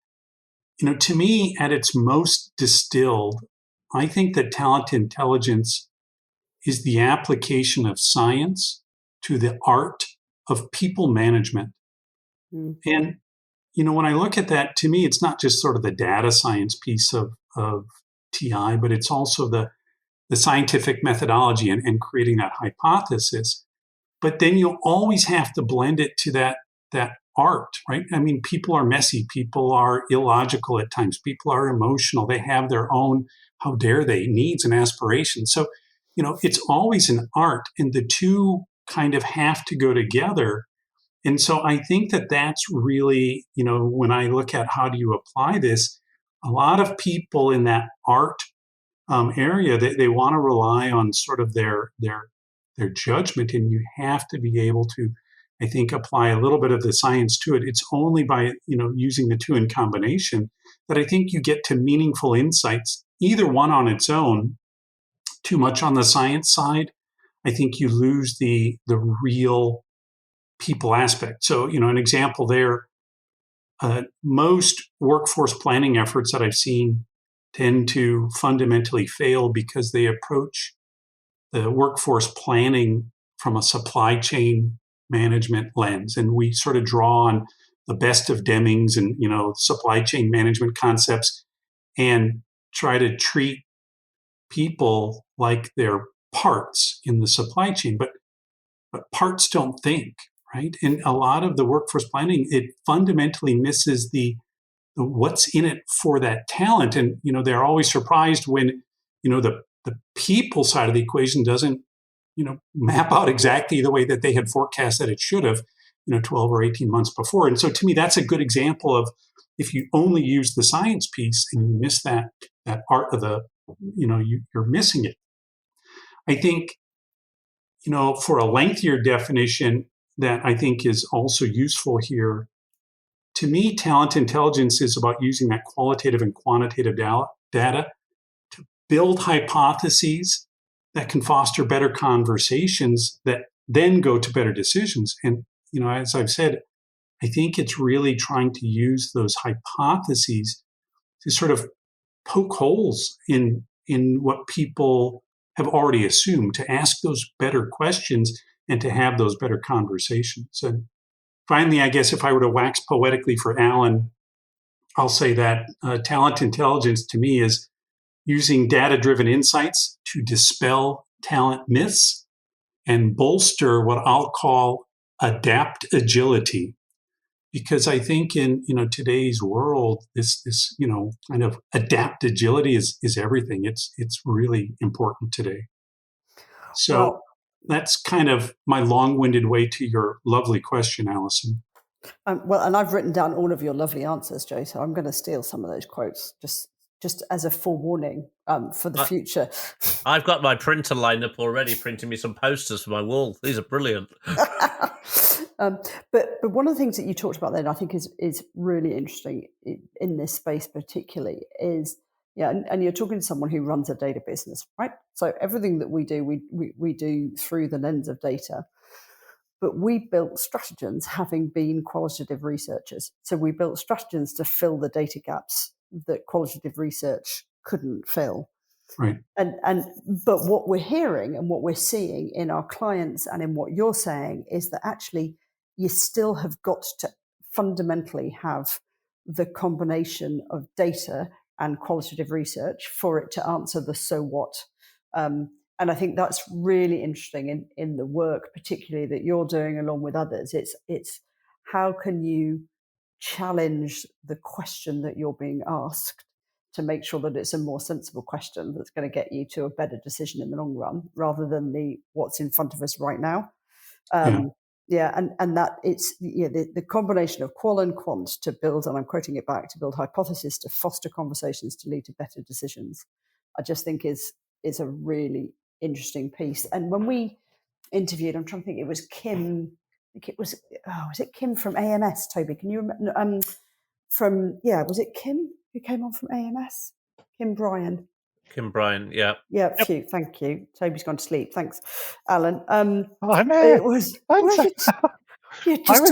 to me, at its most distilled, I think that talent intelligence is the application of science to the art of people management. And, when I look at that, to me, it's not just sort of the data science piece of TI, but it's also the scientific methodology and creating that hypothesis. But then you always have to blend it to that art, right? I mean, people are messy. People are illogical at times. People are emotional. They have their own, how dare they, needs and aspirations. So, it's always an art, and the two kind of have to go together. And so I think that that's really, when I look at how do you apply this, a lot of people in that art area, they want to rely on sort of their their judgment, and you have to be able to, I think, apply a little bit of the science to it. It's only by, using the two in combination that I think you get to meaningful insights. Either one on its own, too much on the science side, I think you lose the real people aspect. So, an example there, most workforce planning efforts that I've seen tend to fundamentally fail because they approach the workforce planning from a supply chain management lens. And we sort of draw on the best of Deming's and, supply chain management concepts and try to treat people like they're parts in the supply chain. But parts don't think, right? And a lot of the workforce planning, it fundamentally misses the what's in it for that talent. And, they're always surprised when, the people side of the equation doesn't, map out exactly the way that they had forecast that it should have, 12 or 18 months before. And so to me, that's a good example of if you only use the science piece and you miss that art of the, you're missing it. I think, for a lengthier definition that I think is also useful here, to me, talent intelligence is about using that qualitative and quantitative data to build hypotheses that can foster better conversations that then go to better decisions. And, as I've said, I think it's really trying to use those hypotheses to sort of poke holes in what people have already assumed, to ask those better questions and to have those better conversations. And finally, I guess if I were to wax poetically for Alan, I'll say that talent intelligence to me is using data-driven insights to dispel talent myths and bolster what I'll call adapt agility. Because I think in today's world, this kind of adapt agility is everything. It's really important today. So that's kind of my long-winded way to your lovely question, Allison. And I've written down all of your lovely answers, Joe. So I'm going to steal some of those quotes just as a forewarning for the future. I've got my printer lined up already, printing me some posters for my wall. These are brilliant. But one of the things that you talked about then, I think is really interesting in this space particularly is, and you're talking to someone who runs a data business, right? So everything that we do, we do through the lens of data. But we built stratagens having been qualitative researchers. So we built stratagens to fill the data gaps that qualitative research couldn't fill. Right. But what we're hearing and what we're seeing in our clients and in what you're saying is that actually you still have got to fundamentally have the combination of data and qualitative research for it to answer the so what. And I think that's really interesting in the work, particularly that you're doing along with others. It's how can you challenge the question that you're being asked to make sure that it's a more sensible question that's going to get you to a better decision in the long run, rather than the what's in front of us right now. And that it's the combination of qual and quant to build, and I'm quoting it back, to build hypotheses, to foster conversations, to lead to better decisions. I just think is a really interesting piece. And when we interviewed, I'm trying to think, it was Kim. I think it was it Kim from AMS? Toby, can you remember? Was it Kim who came on from AMS? Kim Bryan, yeah. Yeah, phew, thank you. Toby's gone to sleep. Thanks, Alan. I'm it was. I was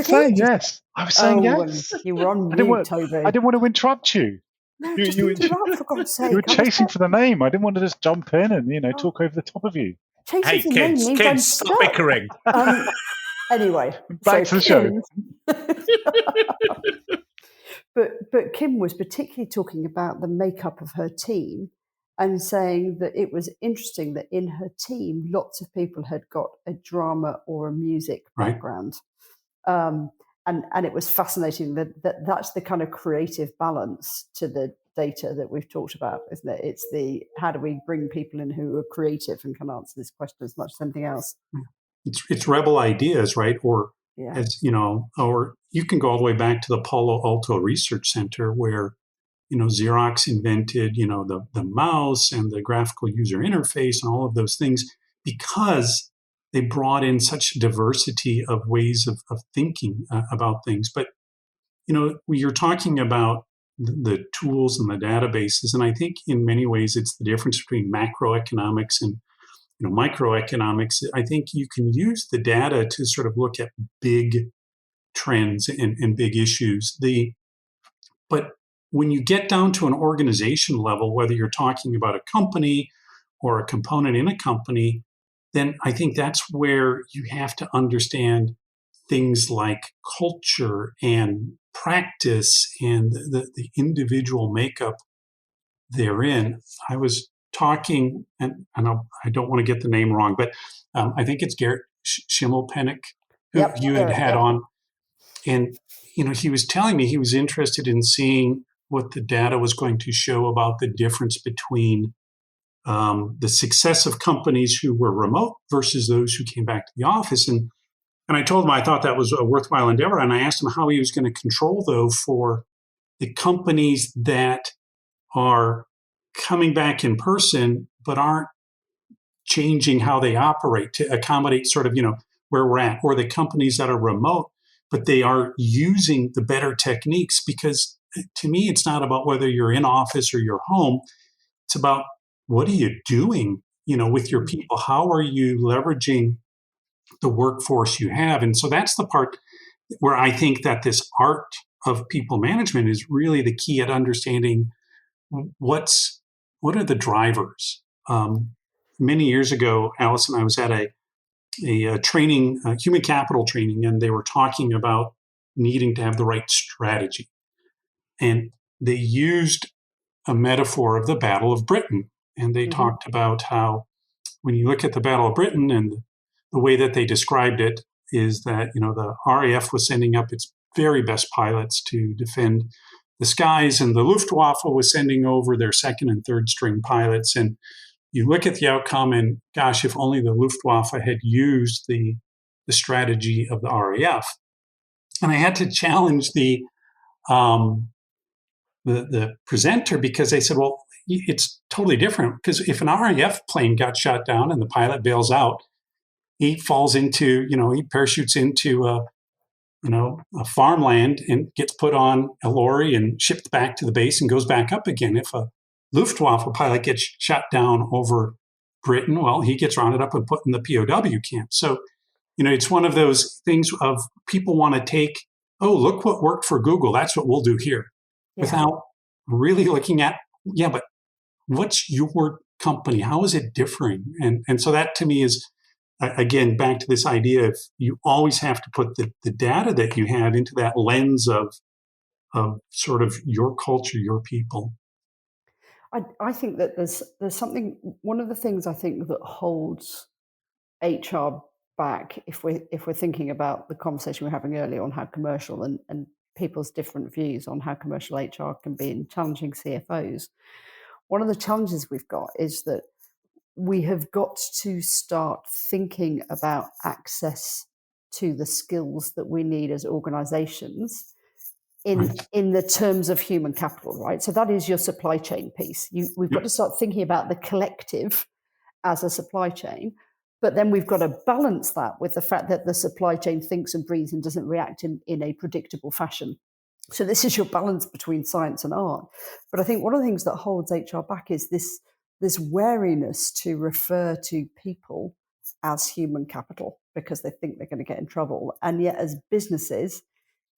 saying yes. I was saying yes. You were on mute, Toby. I didn't want to interrupt you. No, just interrupt, for God's sake. You were chasing for the name. I didn't want to just jump in and talk over the top of you. Hey, kids, stop bickering. Anyway, back to the show. But Kim was particularly talking about the makeup of her team and saying that it was interesting that in her team, lots of people had got a drama or a music background. And it was fascinating that that's the kind of creative balance to the data that we've talked about, isn't it? It's the how do we bring people in who are creative and can answer this question as much as anything else. It's rebel ideas, right? Or as or you can go all the way back to the Palo Alto Research Center where Xerox invented the mouse and the graphical user interface and all of those things because they brought in such diversity of ways of thinking about things. But, you're talking about the tools and the databases. And I think in many ways, it's the difference between macroeconomics and microeconomics. I think you can use the data to sort of look at big trends and big issues. But when you get down to an organization level, whether you're talking about a company or a component in a company, then I think that's where you have to understand things like culture and practice and the individual makeup therein. I was talking, and I don't want to get the name wrong, but I think it's Garrett Schimmelpenninck who you had on. And, he was telling me he was interested in seeing what the data was going to show about the difference between the success of companies who were remote versus those who came back to the office. And I told him I thought that was a worthwhile endeavor. And I asked him how he was going to control, though, for the companies that are coming back in person but aren't changing how they operate to accommodate sort of, where we're at, or the companies that are remote, but they are using the better techniques. Because to me, it's not about whether you're in office or you're home. It's about what are you doing, with your people? How are you leveraging the workforce you have? And so that's the part where I think that this art of people management is really the key at understanding what are the drivers. Many years ago, Alice and I was at a training, human capital training, and they were talking about needing to have the right strategy. And they used a metaphor of the Battle of Britain. And they talked about how when you look at the Battle of Britain, and the way that they described it is that, the RAF was sending up its very best pilots to defend the skies, and the Luftwaffe was sending over their second and third string pilots. And you look at the outcome, and gosh, if only the Luftwaffe had used the strategy of the RAF. And I had to challenge the presenter, because they said, well, it's totally different. Because if an RAF plane got shot down and the pilot bails out, he falls into, he parachutes into a farmland and gets put on a lorry and shipped back to the base and goes back up again. If a Luftwaffe pilot gets shot down over Britain, well, he gets rounded up and put in the POW camp. So, it's one of those things of people want to take, oh, look what worked for Google, that's what we'll do here, without really looking at, but what's your company? How is it differing? And so that to me is, again, back to this idea of you always have to put the data that you have into that lens of sort of your culture, your people. I think that there's something, one of the things I think that holds HR back, if we're thinking about the conversation we were having earlier on how commercial and people's different views on how commercial HR can be in challenging CFOs. One of the challenges we've got is that we have got to start thinking about access to the skills that we need as organizations in the terms of human capital, right? So that is your supply chain piece. We've got to start thinking about the collective as a supply chain, but then we've got to balance that with the fact that the supply chain thinks and breathes and doesn't react in a predictable fashion. So this is your balance between science and art. But I think one of the things that holds HR back is this wariness to refer to people as human capital because they think they're going to get in trouble. And yet as businesses,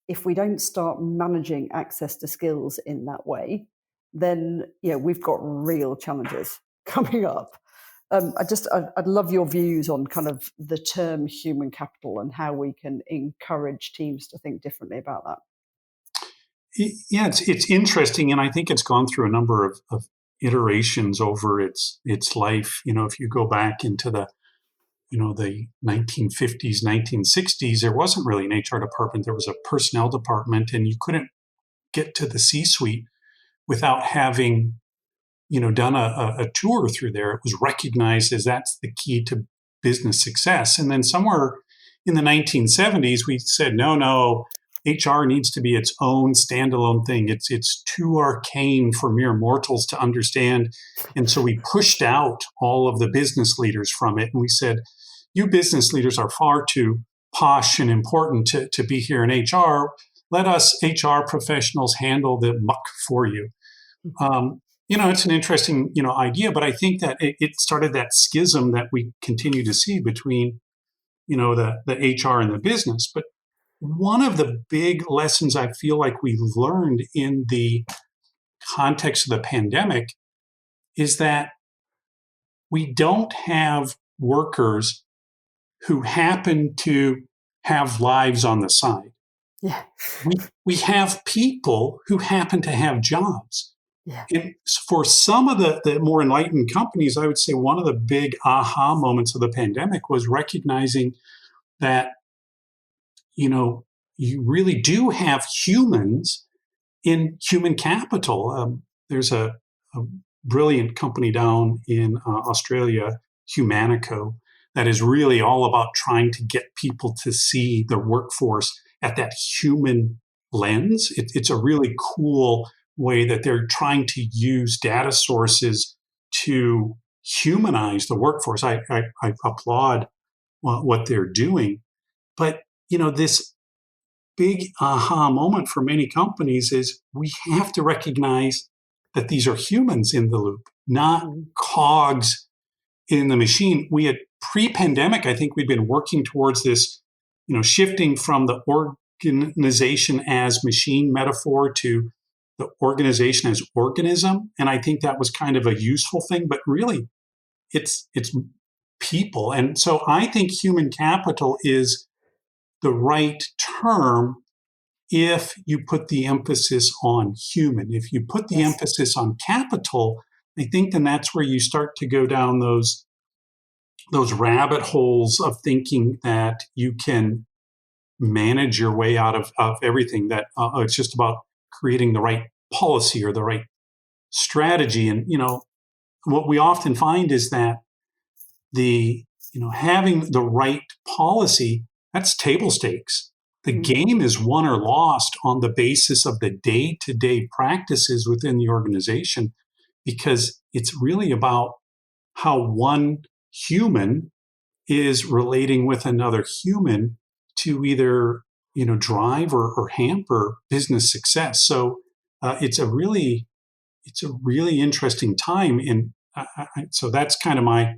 if we don't start managing access to skills in that way, then we've got real challenges coming up. I'd love your views on kind of the term human capital and how we can encourage teams to think differently about that. Yeah, it's interesting, and I think it's gone through a number of iterations over its life. If you go back into the 1950s, 1960s, there wasn't really an HR department. There was a personnel department, and you couldn't get to the C-suite without having, done a tour through there. It was recognized as that's the key to business success. And then somewhere in the 1970s, we said, no, HR needs to be its own standalone thing. It's too arcane for mere mortals to understand. And so we pushed out all of the business leaders from it. And we said, you business leaders are far too posh and important to be here in HR. Let us HR professionals handle the muck for you. It's an interesting, idea, but I think that it started that schism that we continue to see between, the HR and the business. But one of the big lessons I feel like we learned in the context of the pandemic is that we don't have workers who happen to have lives on the side. Yeah. We have people who happen to have jobs. Yeah. And for some of the more enlightened companies, I would say one of the big aha moments of the pandemic was recognizing that, you really do have humans in human capital. There's a brilliant company down in Australia, Humanico, that is really all about trying to get people to see the workforce at that human lens. It's a really cool way that they're trying to use data sources to humanize the workforce. I applaud what they're doing. But, this big aha moment for many companies is we have to recognize that these are humans in the loop, not cogs in the machine. We had pre-pandemic, I think we'd been working towards this, shifting from the organization as machine metaphor to the organization as organism. And I think that was kind of a useful thing, but really it's people. And so I think human capital is the right term if you put the emphasis on human. If you put the emphasis on capital, I think then that's where you start to go down those rabbit holes of thinking that you can manage your way out of everything, that it's just about creating the right policy or the right strategy. And, what we often find is that having the right policy, that's table stakes. The game is won or lost on the basis of the day-to-day practices within the organization, because it's really about how one human is relating with another human to either drive or hamper business success. So it's a really interesting time, and so that's kind of my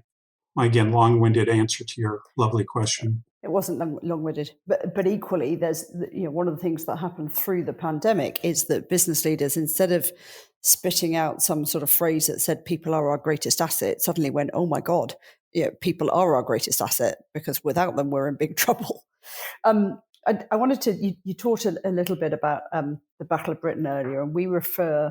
again long-winded answer to your lovely question. It wasn't long-winded, but equally, there's one of the things that happened through the pandemic is that business leaders, instead of spitting out some sort of phrase that said people are our greatest asset, suddenly went, oh my God, people are our greatest asset, because without them we're in big trouble. I wanted to, you talked a little bit about the Battle of Britain earlier, and we refer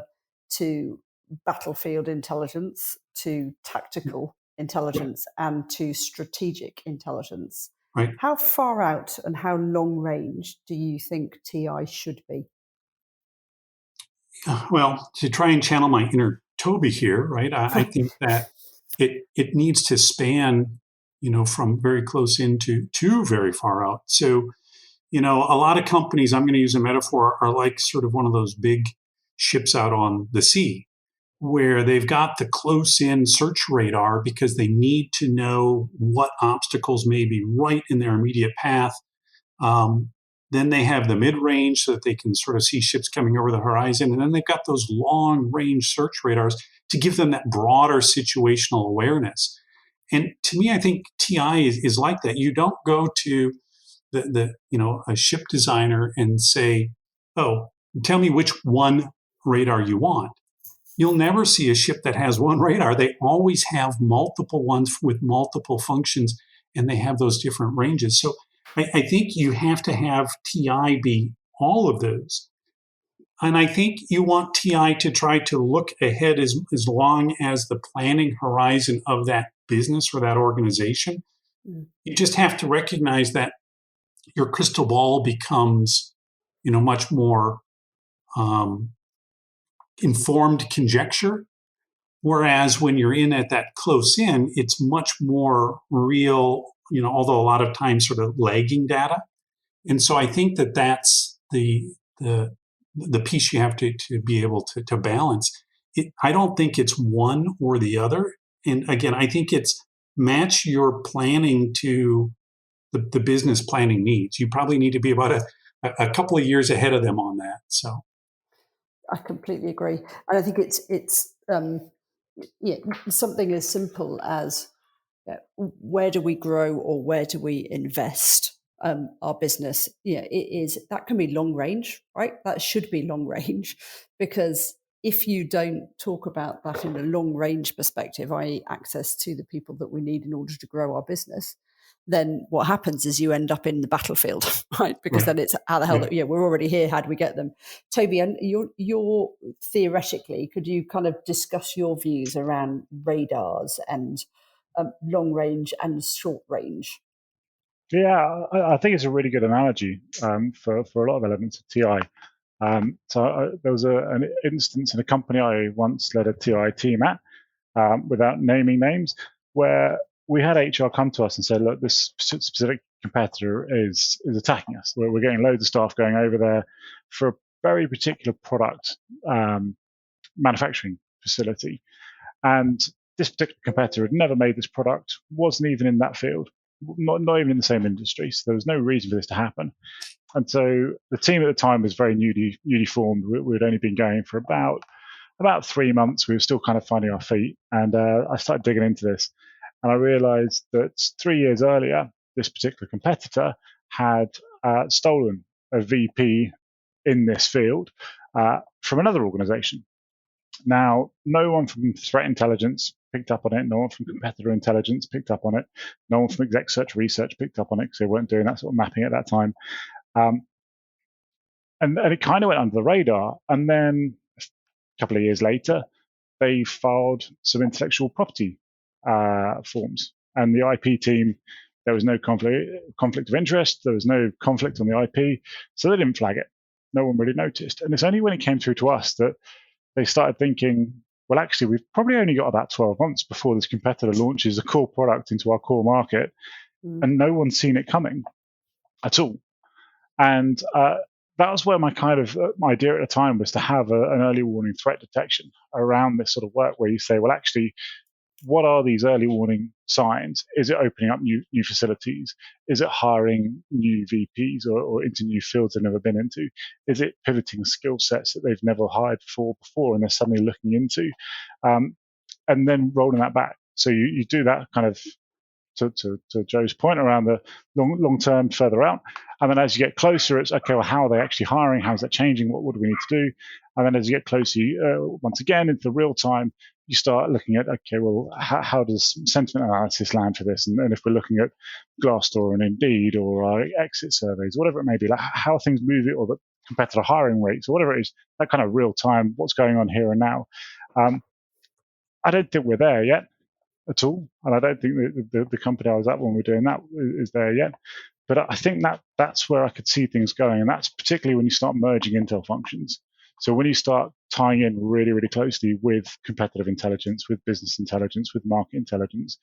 to battlefield intelligence, to tactical intelligence, and to strategic intelligence. Right. How far out and how long range do you think TI should be? Well, to try and channel my inner Toby here, right? I think that it needs to span, from very close in to very far out. So, a lot of companies, I'm going to use a metaphor, are like sort of one of those big ships out on the sea, where they've got the close-in search radar because they need to know what obstacles may be right in their immediate path. Then they have the mid-range so that they can sort of see ships coming over the horizon. And then they've got those long-range search radars to give them that broader situational awareness. And to me, I think TI is like that. You don't go to a ship designer and say, oh, tell me which one radar you want. You'll never see a ship that has one radar. They always have multiple ones with multiple functions, and they have those different ranges. So I think you have to have TI be all of those. And I think you want TI to try to look ahead as long as the planning horizon of that business or that organization. You just have to recognize that your crystal ball becomes, much more informed conjecture. Whereas when you're in at that close in, it's much more real, although a lot of times sort of lagging data. And so I think that that's the piece you have to be able to balance. I don't think it's one or the other. And again, I think it's match your planning to the business planning needs. You probably need to be about a couple of years ahead of them on that. So I completely agree, and I think it's something as simple as where do we grow or where do we invest our business? That can be long range, right? That should be long range, because if you don't talk about that in a long range perspective, i.e. access to the people that we need in order to grow our business, then what happens is you end up in the battlefield, right? Because then it's how the hell, we're already here, how do we get them? Toby, and you're theoretically, could you kind of discuss your views around radars and long range and short range? Yeah, I think it's a really good analogy for a lot of elements of TI. There was an instance in a company I once led a TI team at, without naming names, where we had HR come to us and say, look, this specific competitor is attacking us. We're getting loads of staff going over there for a very particular product manufacturing facility. And this particular competitor had never made this product, wasn't even in that field, not even in the same industry. So there was no reason for this to happen. And so the team at the time was very newly formed. We'd only been going for about 3 months. We were still kind of finding our feet. And I started digging into this. And I realized that 3 years earlier, this particular competitor had stolen a VP in this field from another organization. Now, no one from threat intelligence picked up on it. No one from competitor intelligence picked up on it. No one from exec search research picked up on it because they weren't doing that sort of mapping at that time. And it kind of went under the radar. And then a couple of years later, they filed some intellectual property forms. And the IP team, there was no conflict of interest. There was no conflict on the IP. So they didn't flag it. No one really noticed. And it's only when it came through to us that they started thinking, well, actually, we've probably only got about 12 months before this competitor launches a core product into our core market. And no one's seen it coming at all. And that was where my idea at the time was to have an early warning threat detection around this sort of work where you say, well, actually, what are these early warning signs? Is it opening up new facilities? Is it hiring new VPs or into new fields they've never been into? Is it pivoting skill sets that they've never hired for before and they're suddenly looking into? And then rolling that back. So you do that kind of to Joe's point around the long term further out. And then as you get closer, it's okay, well, how are they actually hiring? How's that changing? What do we need to do? And then as you get closer, once again, into the real time, you start looking at, okay, well, how does sentiment analysis land for this? And if we're looking at Glassdoor and Indeed or our exit surveys, whatever it may be, like how things move it or the competitor hiring rates or whatever it is, that kind of real time, what's going on here and now. I don't think we're there yet at all. And I don't think the company I was at when we were doing that is there yet. But I think that's where I could see things going. And that's particularly when you start merging intel functions. So when you start tying in really, really closely with competitive intelligence, with business intelligence, with market intelligence,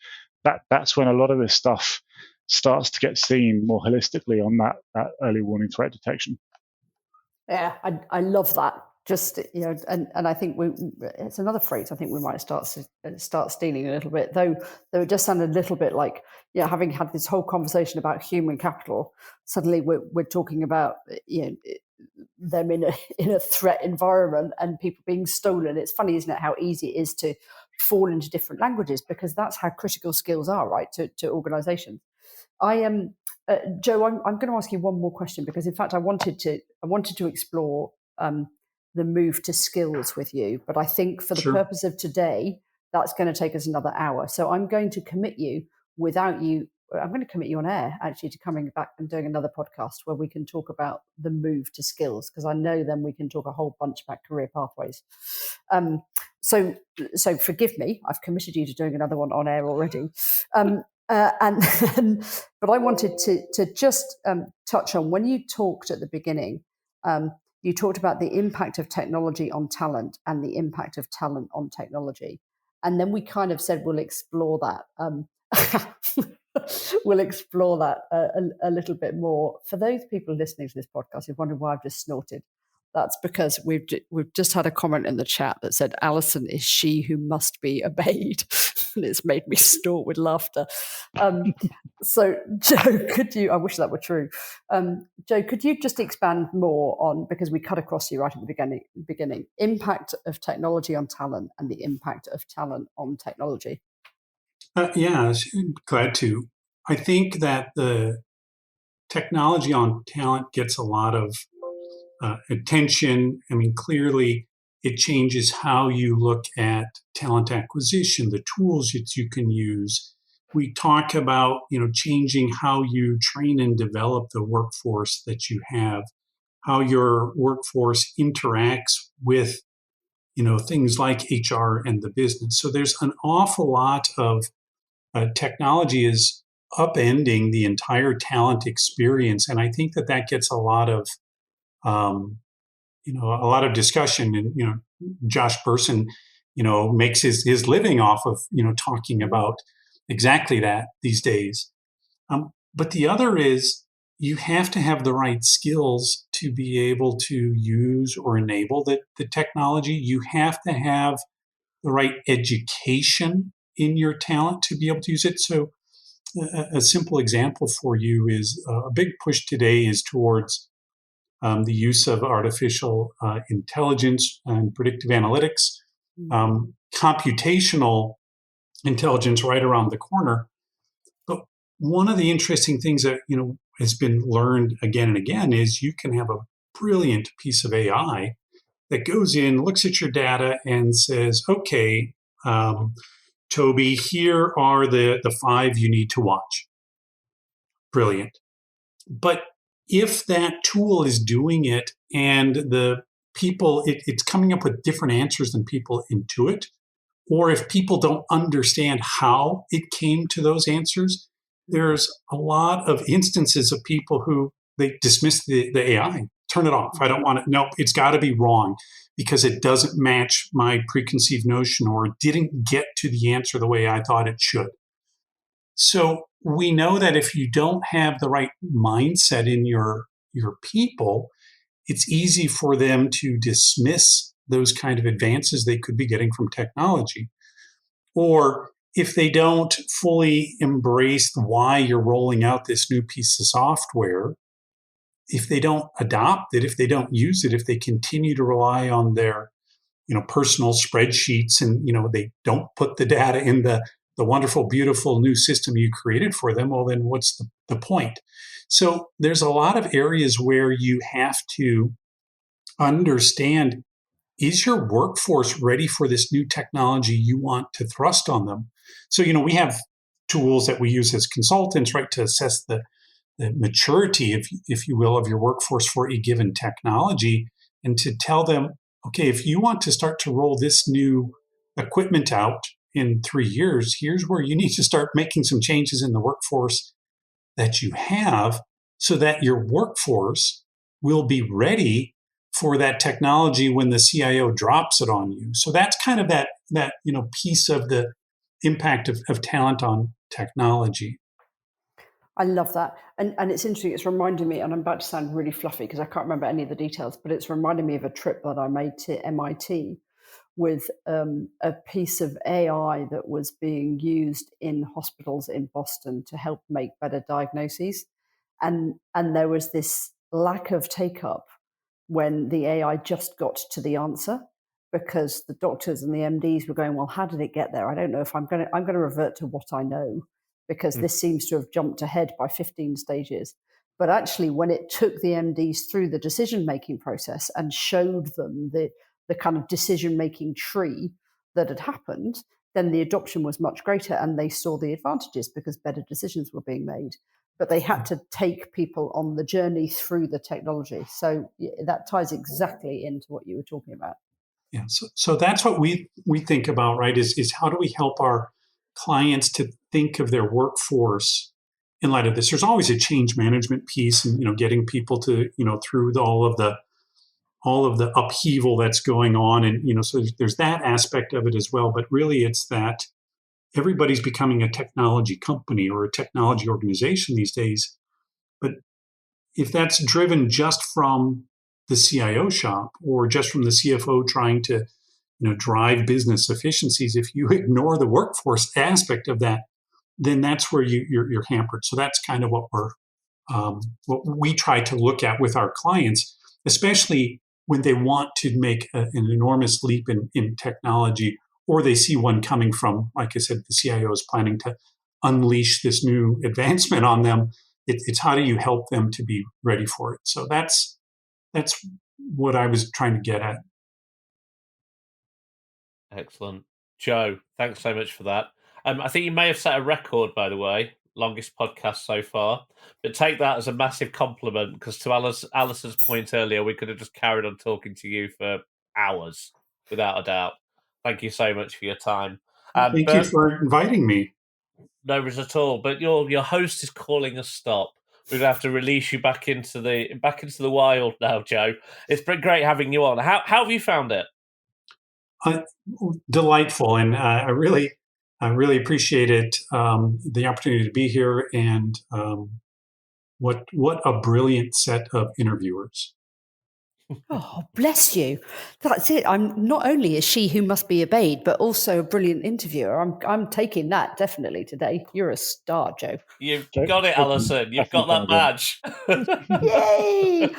that's when a lot of this stuff starts to get seen more holistically on that early warning threat detection. Yeah, I love that. Just, and I think it's another phrase I think we might start stealing a little bit, though it does sound a little bit like, having had this whole conversation about human capital, suddenly we're talking about, them in a threat environment and people being stolen. It's funny, isn't it, how easy it is to fall into different languages, because that's how critical skills are, right, to organizations. I am Joe, I'm going to ask you one more question, because in fact I wanted to explore the move to skills with you, but I think for the purpose of today, that's going to take us another hour. So I'm going to commit you I'm going to commit you on air, actually, to coming back and doing another podcast where we can talk about the move to skills, because I know then we can talk a whole bunch about career pathways. So forgive me, I've committed you to doing another one on air already. But I wanted to just touch on, when you talked at the beginning, you talked about the impact of technology on talent and the impact of talent on technology. And then we kind of said, we'll explore that. We'll explore that a little bit more. For those people listening to this podcast who've wondered why I've just snorted, That's because we've just had a comment in the chat that said Alison is she who must be obeyed, and it's made me snort with laughter. So, Joe, I wish that were true. Joe, could you just expand more on, because we cut across you right at the beginning, impact of technology on talent and the impact of talent on technology? Yeah, glad to. I think that the technology on talent gets a lot of attention. I mean, clearly it changes how you look at talent acquisition, the tools that you can use. We talk about, changing how you train and develop the workforce that you have, how your workforce interacts with, things like HR and the business. So there's an awful lot of technology is upending the entire talent experience. And I think that gets a lot of discussion, and Josh Bersin makes his living off of talking about exactly that these days. But the other is, you have to have the right skills to be able to use or enable the technology. You have to have the right education in your talent to be able to use it. So a simple example for you is a big push today is towards the use of artificial intelligence and predictive analytics, computational intelligence right around the corner. But one of the interesting things that has been learned again and again is you can have a brilliant piece of AI that goes in, looks at your data, and says, "Okay, Toby, here are the 5 you need to watch." Brilliant. But if that tool is doing it and the people, it's coming up with different answers than people intuit, or if people don't understand how it came to those answers, there's a lot of instances of people who they dismiss the AI, turn it off. I don't want it. No, it's got to be wrong because it doesn't match my preconceived notion, or it didn't get to the answer the way I thought it should. So we know that if you don't have the right mindset in your people, it's easy for them to dismiss those kind of advances they could be getting from technology. Or if they don't fully embrace why you're rolling out this new piece of software, if they don't adopt it, if they don't use it, if they continue to rely on their personal spreadsheets and they don't put the data in the wonderful, beautiful new system you created for them, well, then what's the point? So there's a lot of areas where you have to understand, is your workforce ready for this new technology you want to thrust on them? So, we have tools that we use as consultants, right, to assess the maturity, if you will, of your workforce for a given technology, and to tell them, okay, if you want to start to roll this new equipment out in 3 years, here's where you need to start making some changes in the workforce that you have so that your workforce will be ready for that technology when the CIO drops it on you. So that's kind of that piece of the impact of talent on technology. I love that. And it's interesting. It's reminding me, and I'm about to sound really fluffy because I can't remember any of the details, but it's reminding me of a trip that I made to MIT with a piece of AI that was being used in hospitals in Boston to help make better diagnoses. And there was this lack of take-up when the AI just got to the answer, because the doctors and the MDs were going, well, how did it get there? I don't know if I'm going to revert to what I know, because this seems to have jumped ahead by 15 stages. But actually, when it took the MDs through the decision-making process and showed them the kind of decision-making tree that had happened, then the adoption was much greater and they saw the advantages because better decisions were being made. But they had to take people on the journey through the technology. So that ties exactly into what you were talking about. Yeah, so that's what we think about, right, is how do we help our clients to think of their workforce in light of this? There's always a change management piece, and getting people to through all of the upheaval that's going on, and so there's that aspect of it as well. But really, it's that everybody's becoming a technology company or a technology organization these days. But if that's driven just from the CIO shop or just from the CFO trying to drive business efficiencies, if you ignore the workforce aspect of that, then that's where you're hampered. So that's kind of what we try to look at with our clients, especially when they want to make an enormous leap in technology, or they see one coming from, like I said, the CIO is planning to unleash this new advancement on them. It's how do you help them to be ready for it? So that's what I was trying to get at. Excellent. Joe, thanks so much for that. I think you may have set a record, by the way, longest podcast so far, but take that as a massive compliment, because to Alison's point earlier, we could have just carried on talking to you for hours, without a doubt. Thank you so much for your time. Thank you for inviting me. No worries at all. But your host is calling us stop. We're gonna have to release you back into the wild now, Joe. It's been great having you on. How have you found it? Delightful, and I really appreciate it. The opportunity to be here, and what a brilliant set of interviewers. Oh, bless you. That's it. Not only is she who must be obeyed, but also a brilliant interviewer. I'm taking that definitely today. You're a star, Joe. You've got it, Alison. You've got that badge. Yay!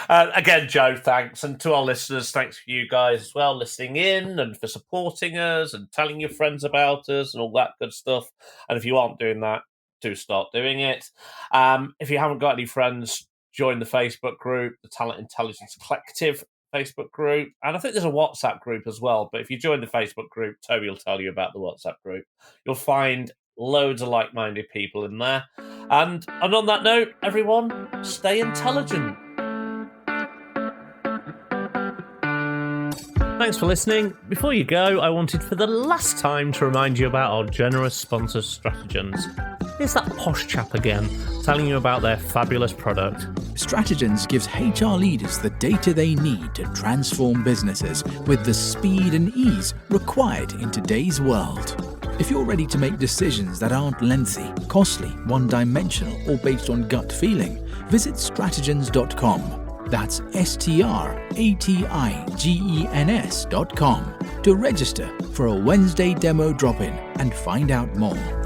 Again, Joe, thanks. And to our listeners, thanks for you guys as well, listening in and for supporting us and telling your friends about us and all that good stuff. And if you aren't doing that, do start doing it. If you haven't got any friends, join the Facebook group, the Talent Intelligence Collective Facebook group. And I think there's a WhatsApp group as well. But if you join the Facebook group, Toby will tell you about the WhatsApp group. You'll find loads of like-minded people in there. And on that note, everyone, stay intelligent. Thanks for listening. Before you go, I wanted for the last time to remind you about our generous sponsor, Stratagens. Here's that posh chap again, telling you about their fabulous product. Stratagens gives HR leaders the data they need to transform businesses with the speed and ease required in today's world. If you're ready to make decisions that aren't lengthy, costly, one-dimensional, or based on gut feeling, visit stratagens.com. That's stratagens.com to register for a Wednesday demo drop-in and find out more.